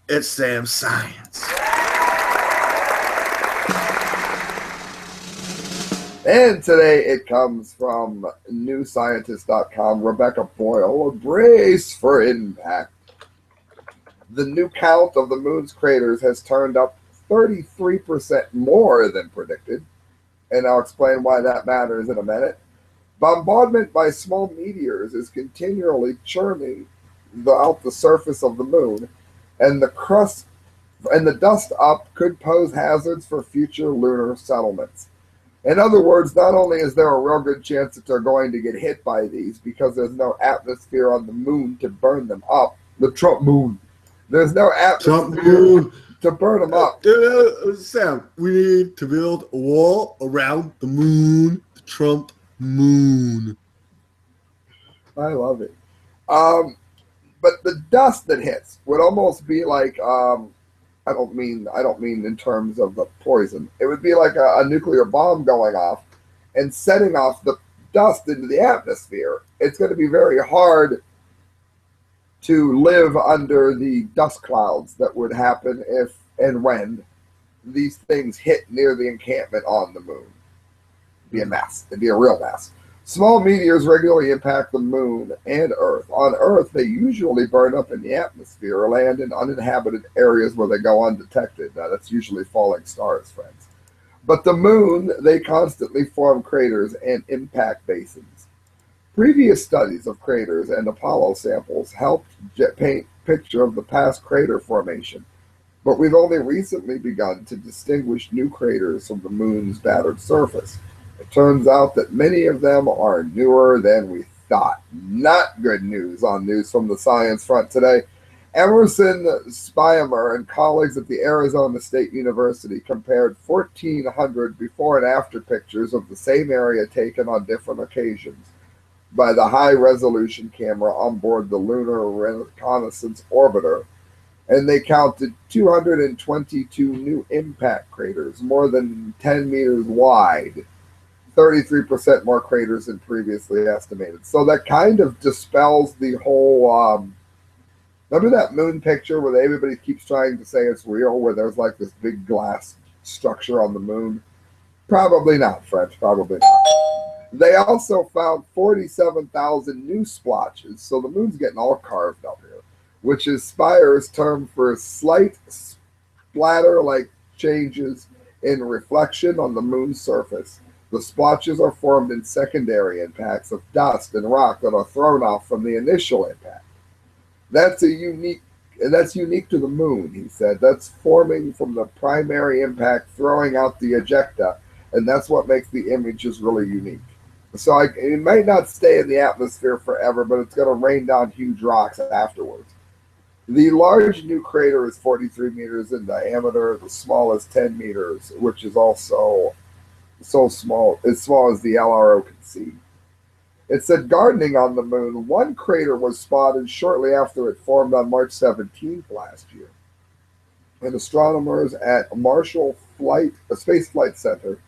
It's Sam Science. And today it comes from newscientist.com, Rebecca Boyle, brace for impact. The new count of the moon's craters has turned up 33% more than predicted, and I'll explain why that matters in a minute. Bombardment by small meteors is continually churning out the surface of the moon, and the crust and the dust up could pose hazards for future lunar settlements. In other words, not only is there a real good chance that they're going to get hit by these because there's no atmosphere on the moon to burn them up, the Trump moon. There's no atmosphere to burn them up. Sam, we need to build a wall around the moon, the Trump moon. I love it. But the dust that hits would almost be like I don't mean in terms of the poison. It would be like a nuclear bomb going off and setting off the dust into the atmosphere. It's going to be very hard to live under the dust clouds that would happen if and when these things hit near the encampment on the moon. It'd be a mess. It'd be a real mess. Small meteors regularly impact the moon and Earth. On Earth, they usually burn up in the atmosphere or land in uninhabited areas where they go undetected. Now, that's usually falling stars, friends. But the moon, they constantly form craters and impact basins. Previous studies of craters and Apollo samples helped paint a picture of the past crater formation. But we've only recently begun to distinguish new craters from the moon's battered surface. It turns out that many of them are newer than we thought. Not good news on News from the Science Front today. Emerson Spiemer and colleagues at the Arizona State University compared 1,400 before and after pictures of the same area taken on different occasions by the high-resolution camera on board the Lunar Reconnaissance Orbiter and they counted 222 new impact craters, more than 10 meters wide, 33% more craters than previously estimated. So that kind of dispels the whole. Remember that moon picture where everybody keeps trying to say it's real, where there's like this big glass structure on the moon? Probably not, French. Probably not. They also found 47,000 new splotches, so the moon's getting all carved up here, which is Spire's term for slight splatter-like changes in reflection on the moon's surface. The splotches are formed in secondary impacts of dust and rock that are thrown off from the initial impact. That's unique to the moon, he said. That's forming from the primary impact, throwing out the ejecta, and that's what makes the images really unique. So it might not stay in the atmosphere forever, but it's going to rain down huge rocks afterwards. The large new crater is 43 meters in diameter. The small is 10 meters, which is also so small, as small as the LRO can see. It said gardening on the moon. One crater was spotted shortly after it formed on March 17th last year. And astronomers at Marshall Space Flight Center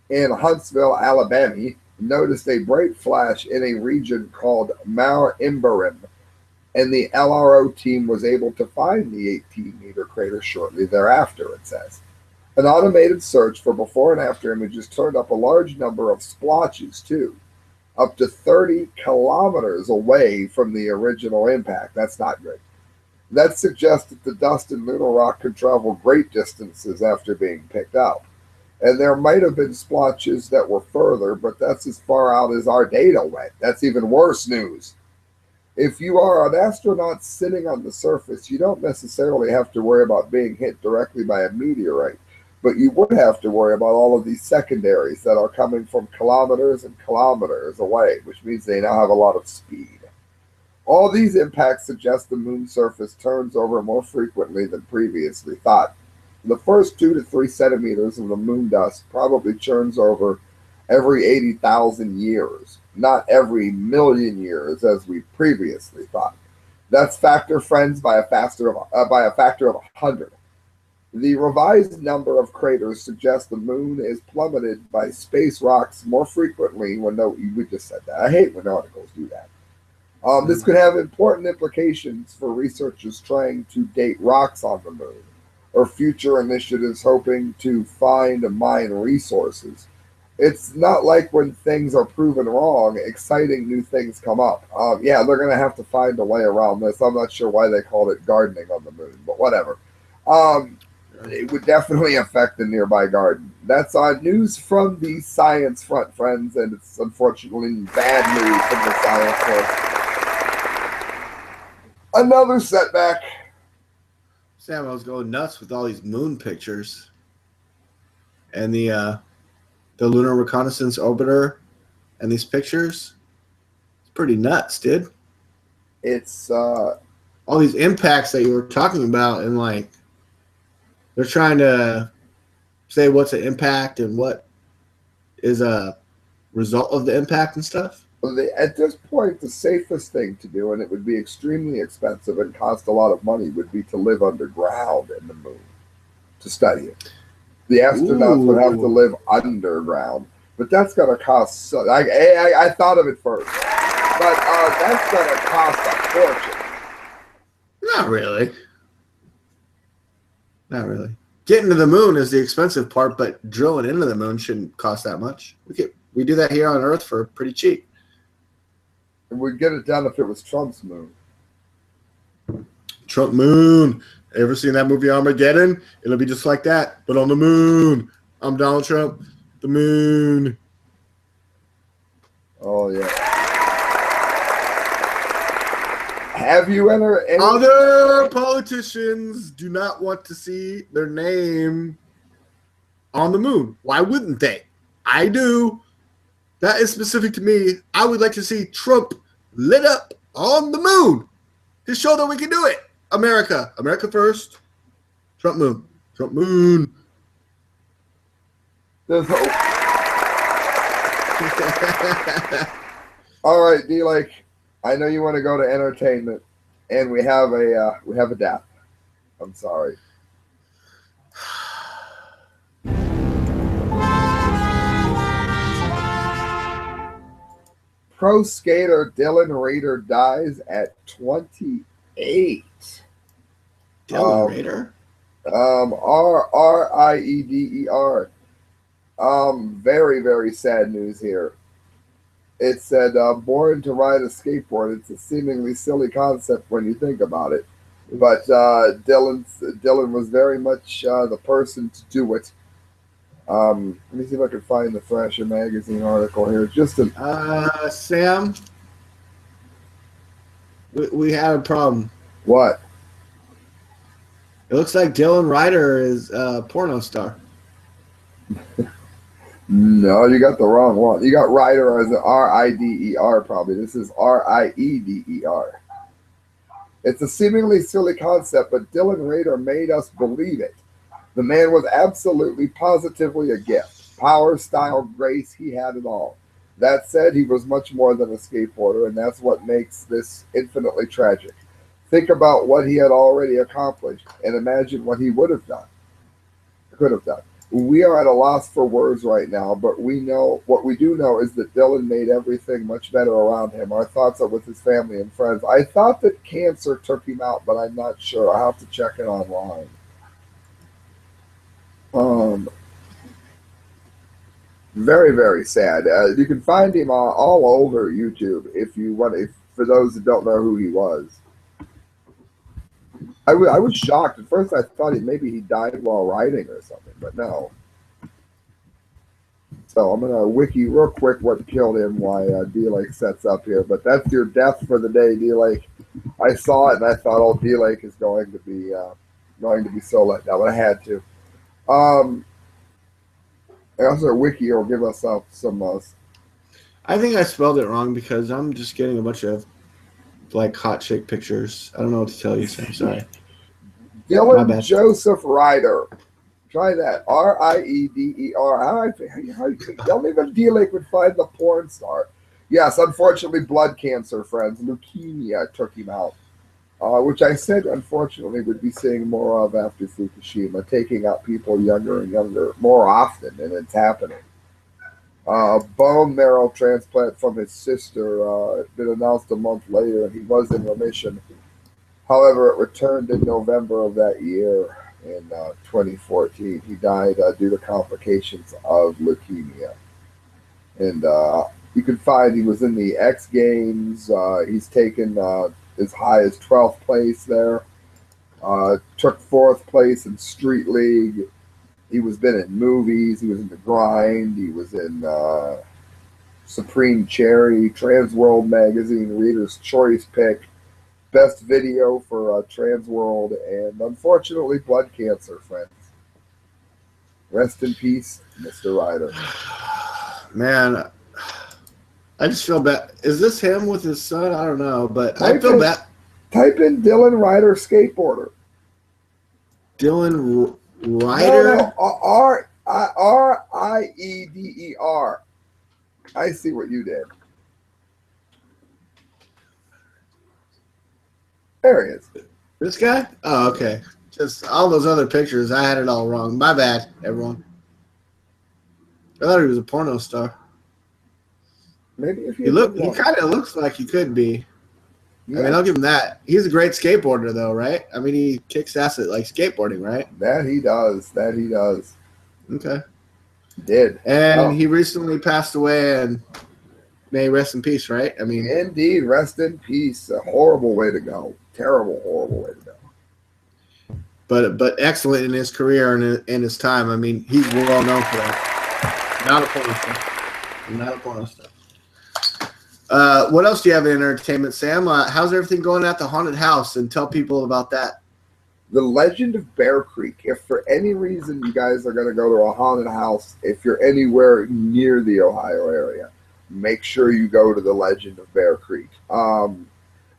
in Huntsville, Alabama, noticed a bright flash in a region called Mount Imberim, and the LRO team was able to find the 18-meter crater shortly thereafter, it says. An automated search for before and after images turned up a large number of splotches, too, up to 30 kilometers away from the original impact. That's not good. That suggests that the dust and lunar rock could travel great distances after being picked up. And there might have been splotches that were further, but that's as far out as our data went. That's even worse news. If you are an astronaut sitting on the surface, you don't necessarily have to worry about being hit directly by a meteorite, but you would have to worry about all of these secondaries that are coming from kilometers and kilometers away, which means they now have a lot of speed. All these impacts suggest the moon's surface turns over more frequently than previously thought. The first 2 to 3 centimeters of the moon dust probably churns over every 80,000 years, not every million years as we previously thought. That's factor, friends, by a factor of 100. The revised number of craters suggests the moon is plummeted by space rocks more frequently we just said that. I hate when articles do that. This could have important implications for researchers trying to date rocks on the moon, or future initiatives hoping to find and mine resources. It's not like when things are proven wrong, exciting new things come up. Yeah, they're going to have to find a way around this. I'm not sure why they called it gardening on the moon, but whatever. It would definitely affect the nearby garden. That's news from the science front, friends, and it's unfortunately bad news from the science front. Another setback. Sam, I was going nuts with all these moon pictures and the Lunar Reconnaissance Orbiter and these pictures. It's pretty nuts, dude. It's all these impacts that you were talking about, and like they're trying to say what's an impact and what is a result of the impact and stuff. At this point, the safest thing to do, and it would be extremely expensive and cost a lot of money, would be to live underground in the moon to study it. The astronauts would have to live underground, but that's going to cost. I thought of it first, but that's going to cost a fortune. Not really. Not really. Getting to the moon is the expensive part, but drilling into the moon shouldn't cost that much. We do that here on Earth for pretty cheap. And we'd get it done if it was Trump's moon. Trump moon. Ever seen that movie Armageddon? It'll be just like that, but on the moon. I'm Donald Trump. The moon. Oh, yeah. Have you ever... Other politicians do not want to see their name on the moon. Why wouldn't they? I do. That is specific to me. I would like to see Trump lit up on the moon to show that we can do it. America. America first. Trump moon. Trump moon. There's hope. All right, D-Lake. I know you want to go to entertainment, and we have a death. I'm sorry. Pro skater Dylan Rader dies at 28. Dylan Rader? Rieder. Very, very sad news here. It said, born to ride a skateboard. It's a seemingly silly concept when you think about it. But Dylan was very much the person to do it. Let me see if I can find the Thrasher magazine article here. Just an Sam, we had a problem. what? It looks like Dylan Ryder is a porno star. No, you got the wrong one. You got Rider as an Rider probably. This is Rieder. It's a seemingly silly concept, but Dylan Rader made us believe it. The man was absolutely, positively a gift. Power, style, grace, he had it all. That said, he was much more than a skateboarder, and that's what makes this infinitely tragic. Think about what he had already accomplished, and imagine what he could have done. We are at a loss for words right now, but what we do know is that Dylan made everything much better around him. Our thoughts are with his family and friends. I thought that cancer took him out, but I'm not sure. I'll have to check it online. Very, very sad. You can find him all over YouTube if you want. For those that don't know who he was, I was shocked at first. I thought maybe he died while riding or something, but no. So I'm gonna wiki real quick what killed him while D-Lake sets up here. But that's your death for the day, D-Lake. I saw it and I thought, oh, D-Lake is going to be so let down. But I had to. Also, wiki will give us some. I think I spelled it wrong because I'm just getting a bunch of like hot chick pictures. I don't know what to tell you, so I'm sorry. Dylan Joseph Ryder. Try that. Rieder. Don't even D-Lake would find the porn star. Yes, unfortunately, blood cancer, friends. Leukemia took him out. Which I said, unfortunately, would be seeing more of after Fukushima, taking out people younger and younger more often, and it's happening. Bone marrow transplant from his sister been announced a month later, and he was in remission. However, it returned in November of that year in 2014. He died due to complications of leukemia. And you can find he was in the X Games. He's taken as high as 12th place there. Took 4th place in Street League. He was been in movies. He was in The Grind. He was in Supreme Cherry, Trans World Magazine, Reader's Choice Pick, Best Video for Trans World, and unfortunately, blood cancer, friends. Rest in peace, Mr. Ryder. Man, I just feel bad. Is this him with his son? I don't know, but I feel bad. Type in Dylan Ryder skateboarder. Dylan Ryder? No, Rieder. I see what you did. There he is. This guy? Oh, okay. Just all those other pictures, I had it all wrong. My bad, everyone. I thought he was a porno star. Maybe if he kind of looks like he could be. Yeah. I mean, I'll give him that. He's a great skateboarder, though, right? I mean, he kicks ass at like skateboarding, right? That he does. Okay. He did. And he recently passed away, and may he rest in peace, right? I mean, indeed, rest in peace. A horrible way to go. Terrible, horrible way to go. But excellent in his career and in his time. I mean, he's well known for that. Not a porno star. What else do you have in entertainment, Sam? How's everything going at the haunted house? And tell people about that. The Legend of Bear Creek. If for any reason you guys are going to go to a haunted house, if you're anywhere near the Ohio area, make sure you go to the Legend of Bear Creek.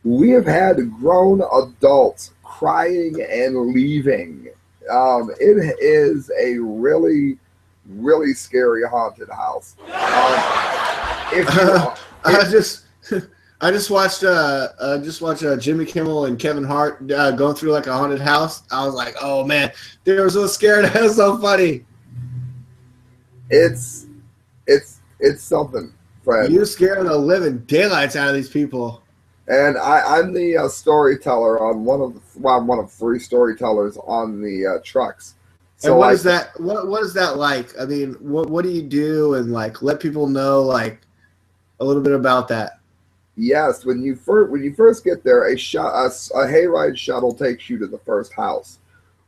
We have had grown adults crying and leaving. It is a really, really scary haunted house. I I just watched Jimmy Kimmel and Kevin Hart going through like a haunted house. I was like, oh man, they were so scared. That was so funny. It's something, friend. You scared the living daylights out of these people. And I'm the storyteller on one of 3 storytellers on the trucks. So and what is that? What is that like? I mean, what do you do, and like let people know like a little bit about that? Yes, when you first get there, a hayride shuttle takes you to the first house.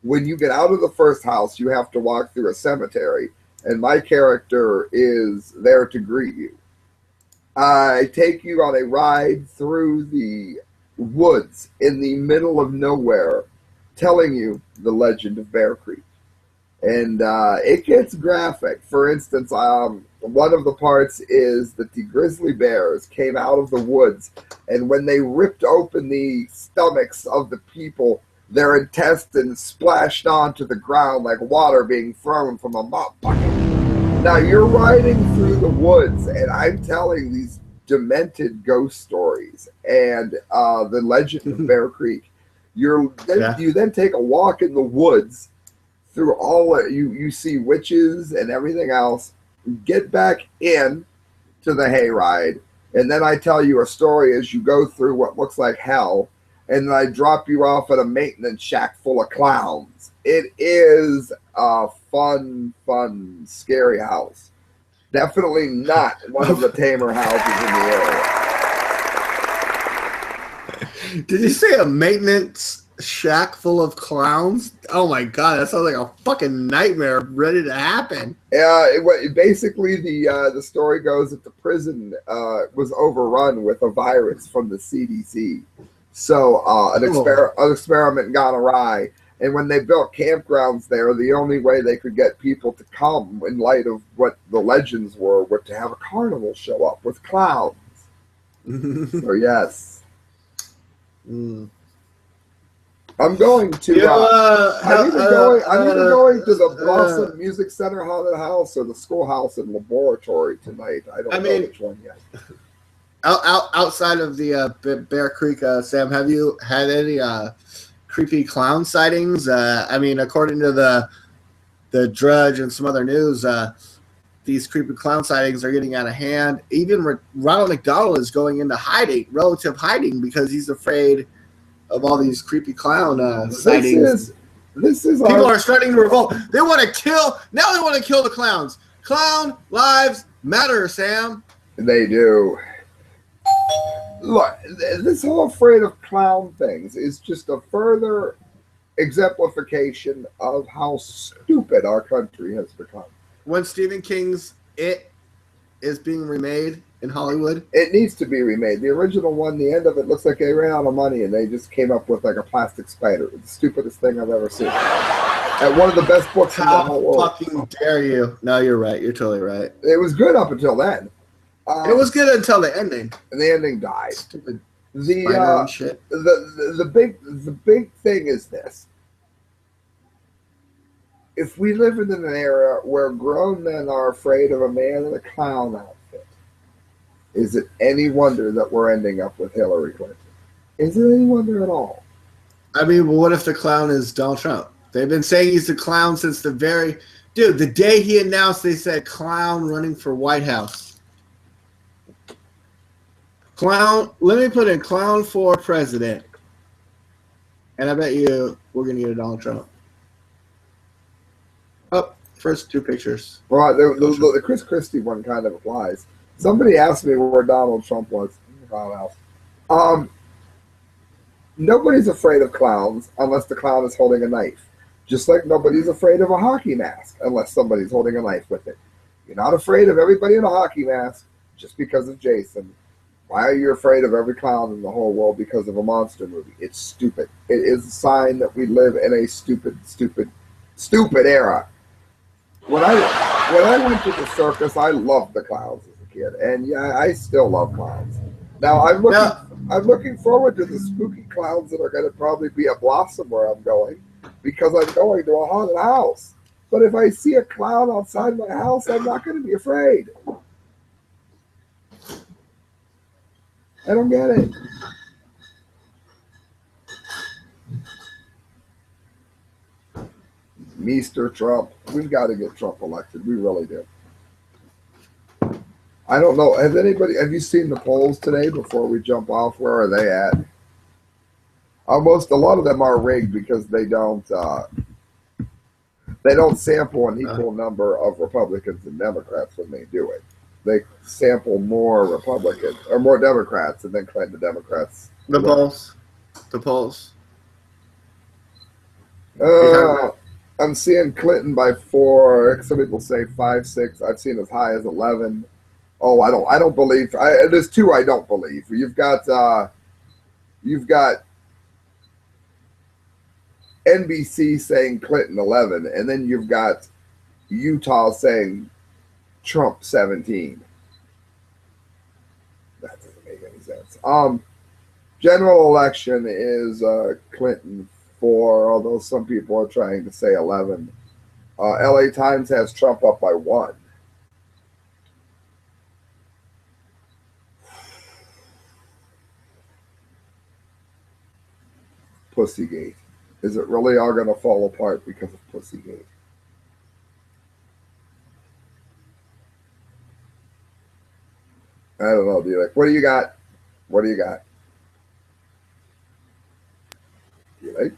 When you get out of the first house, you have to walk through a cemetery, and my character is there to greet you. I take you on a ride through the woods in the middle of nowhere, telling you the legend of Bear Creek. And it gets graphic. For instance, one of the parts is that the grizzly bears came out of the woods, and when they ripped open the stomachs of the people, their intestines splashed onto the ground like water being thrown from a mop bucket. Now, you're riding through the woods, and I'm telling these demented ghost stories and the legend of Bear Creek. You then take a walk in the woods through you see witches and everything else. Get back in to the hayride, and then I tell you a story as you go through what looks like hell, and then I drop you off at a maintenance shack full of clowns. It is a fun, scary house. Definitely not one of the tamer houses in the area. Did you say a maintenance shack full of clowns? Oh my god, that sounds like a fucking nightmare ready to happen. Basically, the story goes that the prison was overrun with a virus from the CDC. So an experiment gone awry. And when they built campgrounds there, the only way they could get people to come, in light of what the legends were to have a carnival show up with clowns. So yes. I'm going to. I'm either going to the Blossom Music Center haunted house or the schoolhouse and laboratory tonight. I don't know which one yet. Outside of the Bear Creek, Sam, have you had any creepy clown sightings? I mean, according to the Drudge and some other news, these creepy clown sightings are getting out of hand. Even Ronald McDonald is going into relative hiding, because he's afraid of all these creepy clown sightings. People are starting to revolt. They want to kill. Now they want to kill the clowns. Clown lives matter, Sam. They do. Look, this whole afraid of clown things is just a further exemplification of how stupid our country has become. When Stephen King's It is being remade in Hollywood, it needs to be remade. The original one, the end of it looks like they ran out of money and they just came up with like a plastic spider. It's the stupidest thing I've ever seen. And one of the best books in the whole world. How fucking dare you? No, you're right. You're totally right. It was good up until then. It was good until the ending. And the ending died. Stupid shit. The big thing is this. If we live in an era where grown men are afraid of a man in a clown outfit, is it any wonder that we're ending up with Hillary Clinton? Is it any wonder at all? I mean, well, what if the clown is Donald Trump? They've been saying he's the clown since the day he announced, they said clown running for White House. Clown, let me put in clown for president. And I bet you we're going to get a Donald Trump. Oh, first 2 pictures. Well, the Chris Christie one kind of applies. Somebody asked me where Donald Trump was. Nobody's afraid of clowns unless the clown is holding a knife. Just like nobody's afraid of a hockey mask unless somebody's holding a knife with it. You're not afraid of everybody in a hockey mask just because of Jason. Why are you afraid of every clown in the whole world because of a monster movie? It's stupid. It is a sign that we live in a stupid era. When I went to the circus, I loved the clowns as a kid, and yeah, I still love clowns. Now I'm looking forward to the spooky clowns that are going to probably be at Blossom where I'm going, because I'm going to a haunted house. But if I see a clown outside my house, I'm not going to be afraid. I don't get it. Mr. Trump. We've got to get Trump elected. We really do. I don't know. Have you seen the polls today before we jump off? Where are they at? Almost a lot of them are rigged because they don't sample an equal number of Republicans and Democrats when they do it. They sample more Republicans or more Democrats and then claim the Democrats. The polls. The polls. I'm seeing Clinton by 4. Some people say 5, 6. I've seen as high as 11. Oh, I don't believe. There's 2 I don't believe. You've got NBC saying Clinton 11, and then you've got Utah saying Trump 17. That doesn't make any sense. General election is Clinton 4, although some people are trying to say 11. LA Times has Trump up by 1. Pussygate. Is it really all going to fall apart because of Pussygate? I don't know, D-Lake. What do you got? What do you got? D-Lake?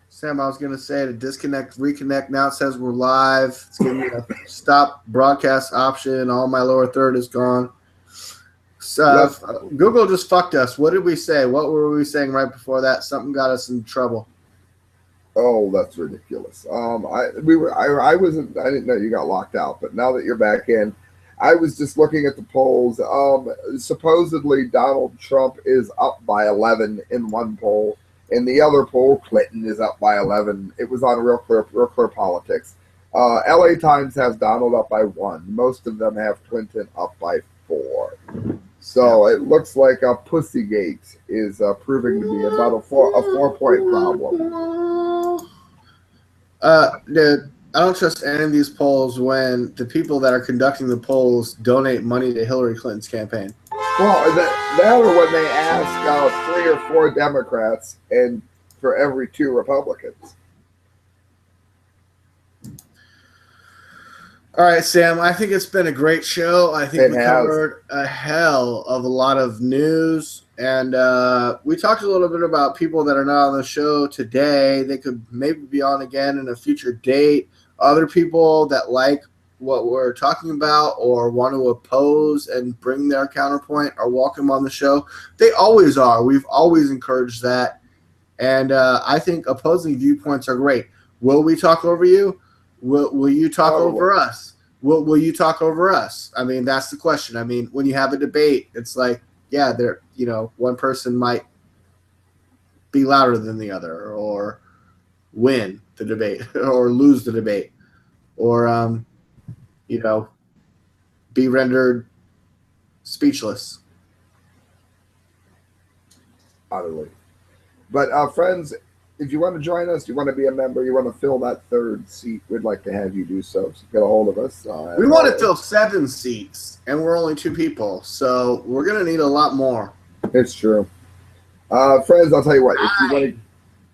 Sam, I was going to say to disconnect, reconnect. Now it says we're live. It's giving me a stop broadcast option. All my lower third is gone. So Google just fucked us. What did we say? What were we saying right before that? Something got us in trouble. Oh, that's ridiculous. I didn't know you got locked out, but now that you're back in, I was just looking at the polls. Supposedly Donald Trump is up by 11 in one poll. In the other poll, Clinton is up by 11. It was on Real Clear Politics. LA Times has Donald up by 1. Most of them have Clinton up by 4. So it looks like a Pussygate is proving to be about a 4-point problem. Dude, I don't trust any of these polls when the people that are conducting the polls donate money to Hillary Clinton's campaign. Well, that or when they ask 3 or 4 Democrats and for every 2 Republicans. All right, Sam, I think it's been a great show. I think we covered a hell of a lot of news. And we talked a little bit about people that are not on the show today. They could maybe be on again in a future date. Other people that like what we're talking about or want to oppose and bring their counterpoint are welcome on the show. They always are. We've always encouraged that. And I think opposing viewpoints are great. Will we talk over you? Will you talk over us? Will you talk over us? I mean, that's the question. I mean, when you have a debate, it's like, yeah, one person might be louder than the other or win the debate or lose the debate or, be rendered speechless. Utterly. But friends, if you want to join us, you want to be a member, you want to fill that 3rd seat, we'd like to have you do so. So get a hold of us. We want to fill 7 seats, and we're only 2 people, so we're going to need a lot more. It's true. Friends, I'll tell you what. If you want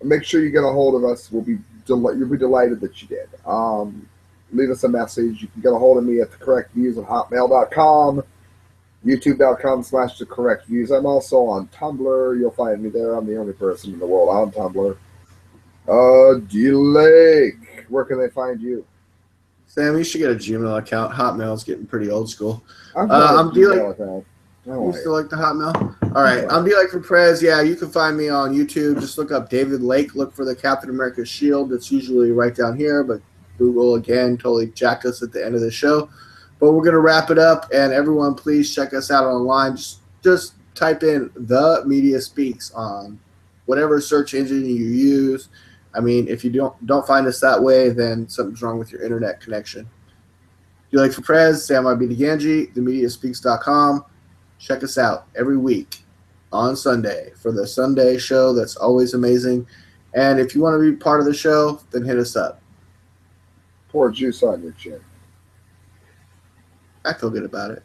to make sure you get a hold of us, you'll be delighted that you did. Leave us a message. You can get a hold of me at thecorrectviews@hotmail.com, youtube.com/thecorrectviews. I'm also on Tumblr. You'll find me there. I'm the only person in the world on Tumblr. D-Lake, where can they find you? Sam, you should get a Gmail account. Hotmail's getting pretty old school. I'm D-Lake. You still like the Hotmail? All right. I'm D-Lake for Prez. Yeah, you can find me on YouTube. Just look up David Lake. Look for the Captain America shield. It's usually right down here, but Google, again, totally jacked us at the end of the show. But we're going to wrap it up, and everyone, please check us out online. Just type in The Media Speaks on whatever search engine you use. I mean, if you don't find us that way, then something's wrong with your internet connection. D-Lake for Prez, Sam IBDeganji, themediaspeaks.com. Check us out every week on Sunday for the Sunday show. That's always amazing. And if you want to be part of the show, then hit us up. Pour juice on your chin. I feel good about it.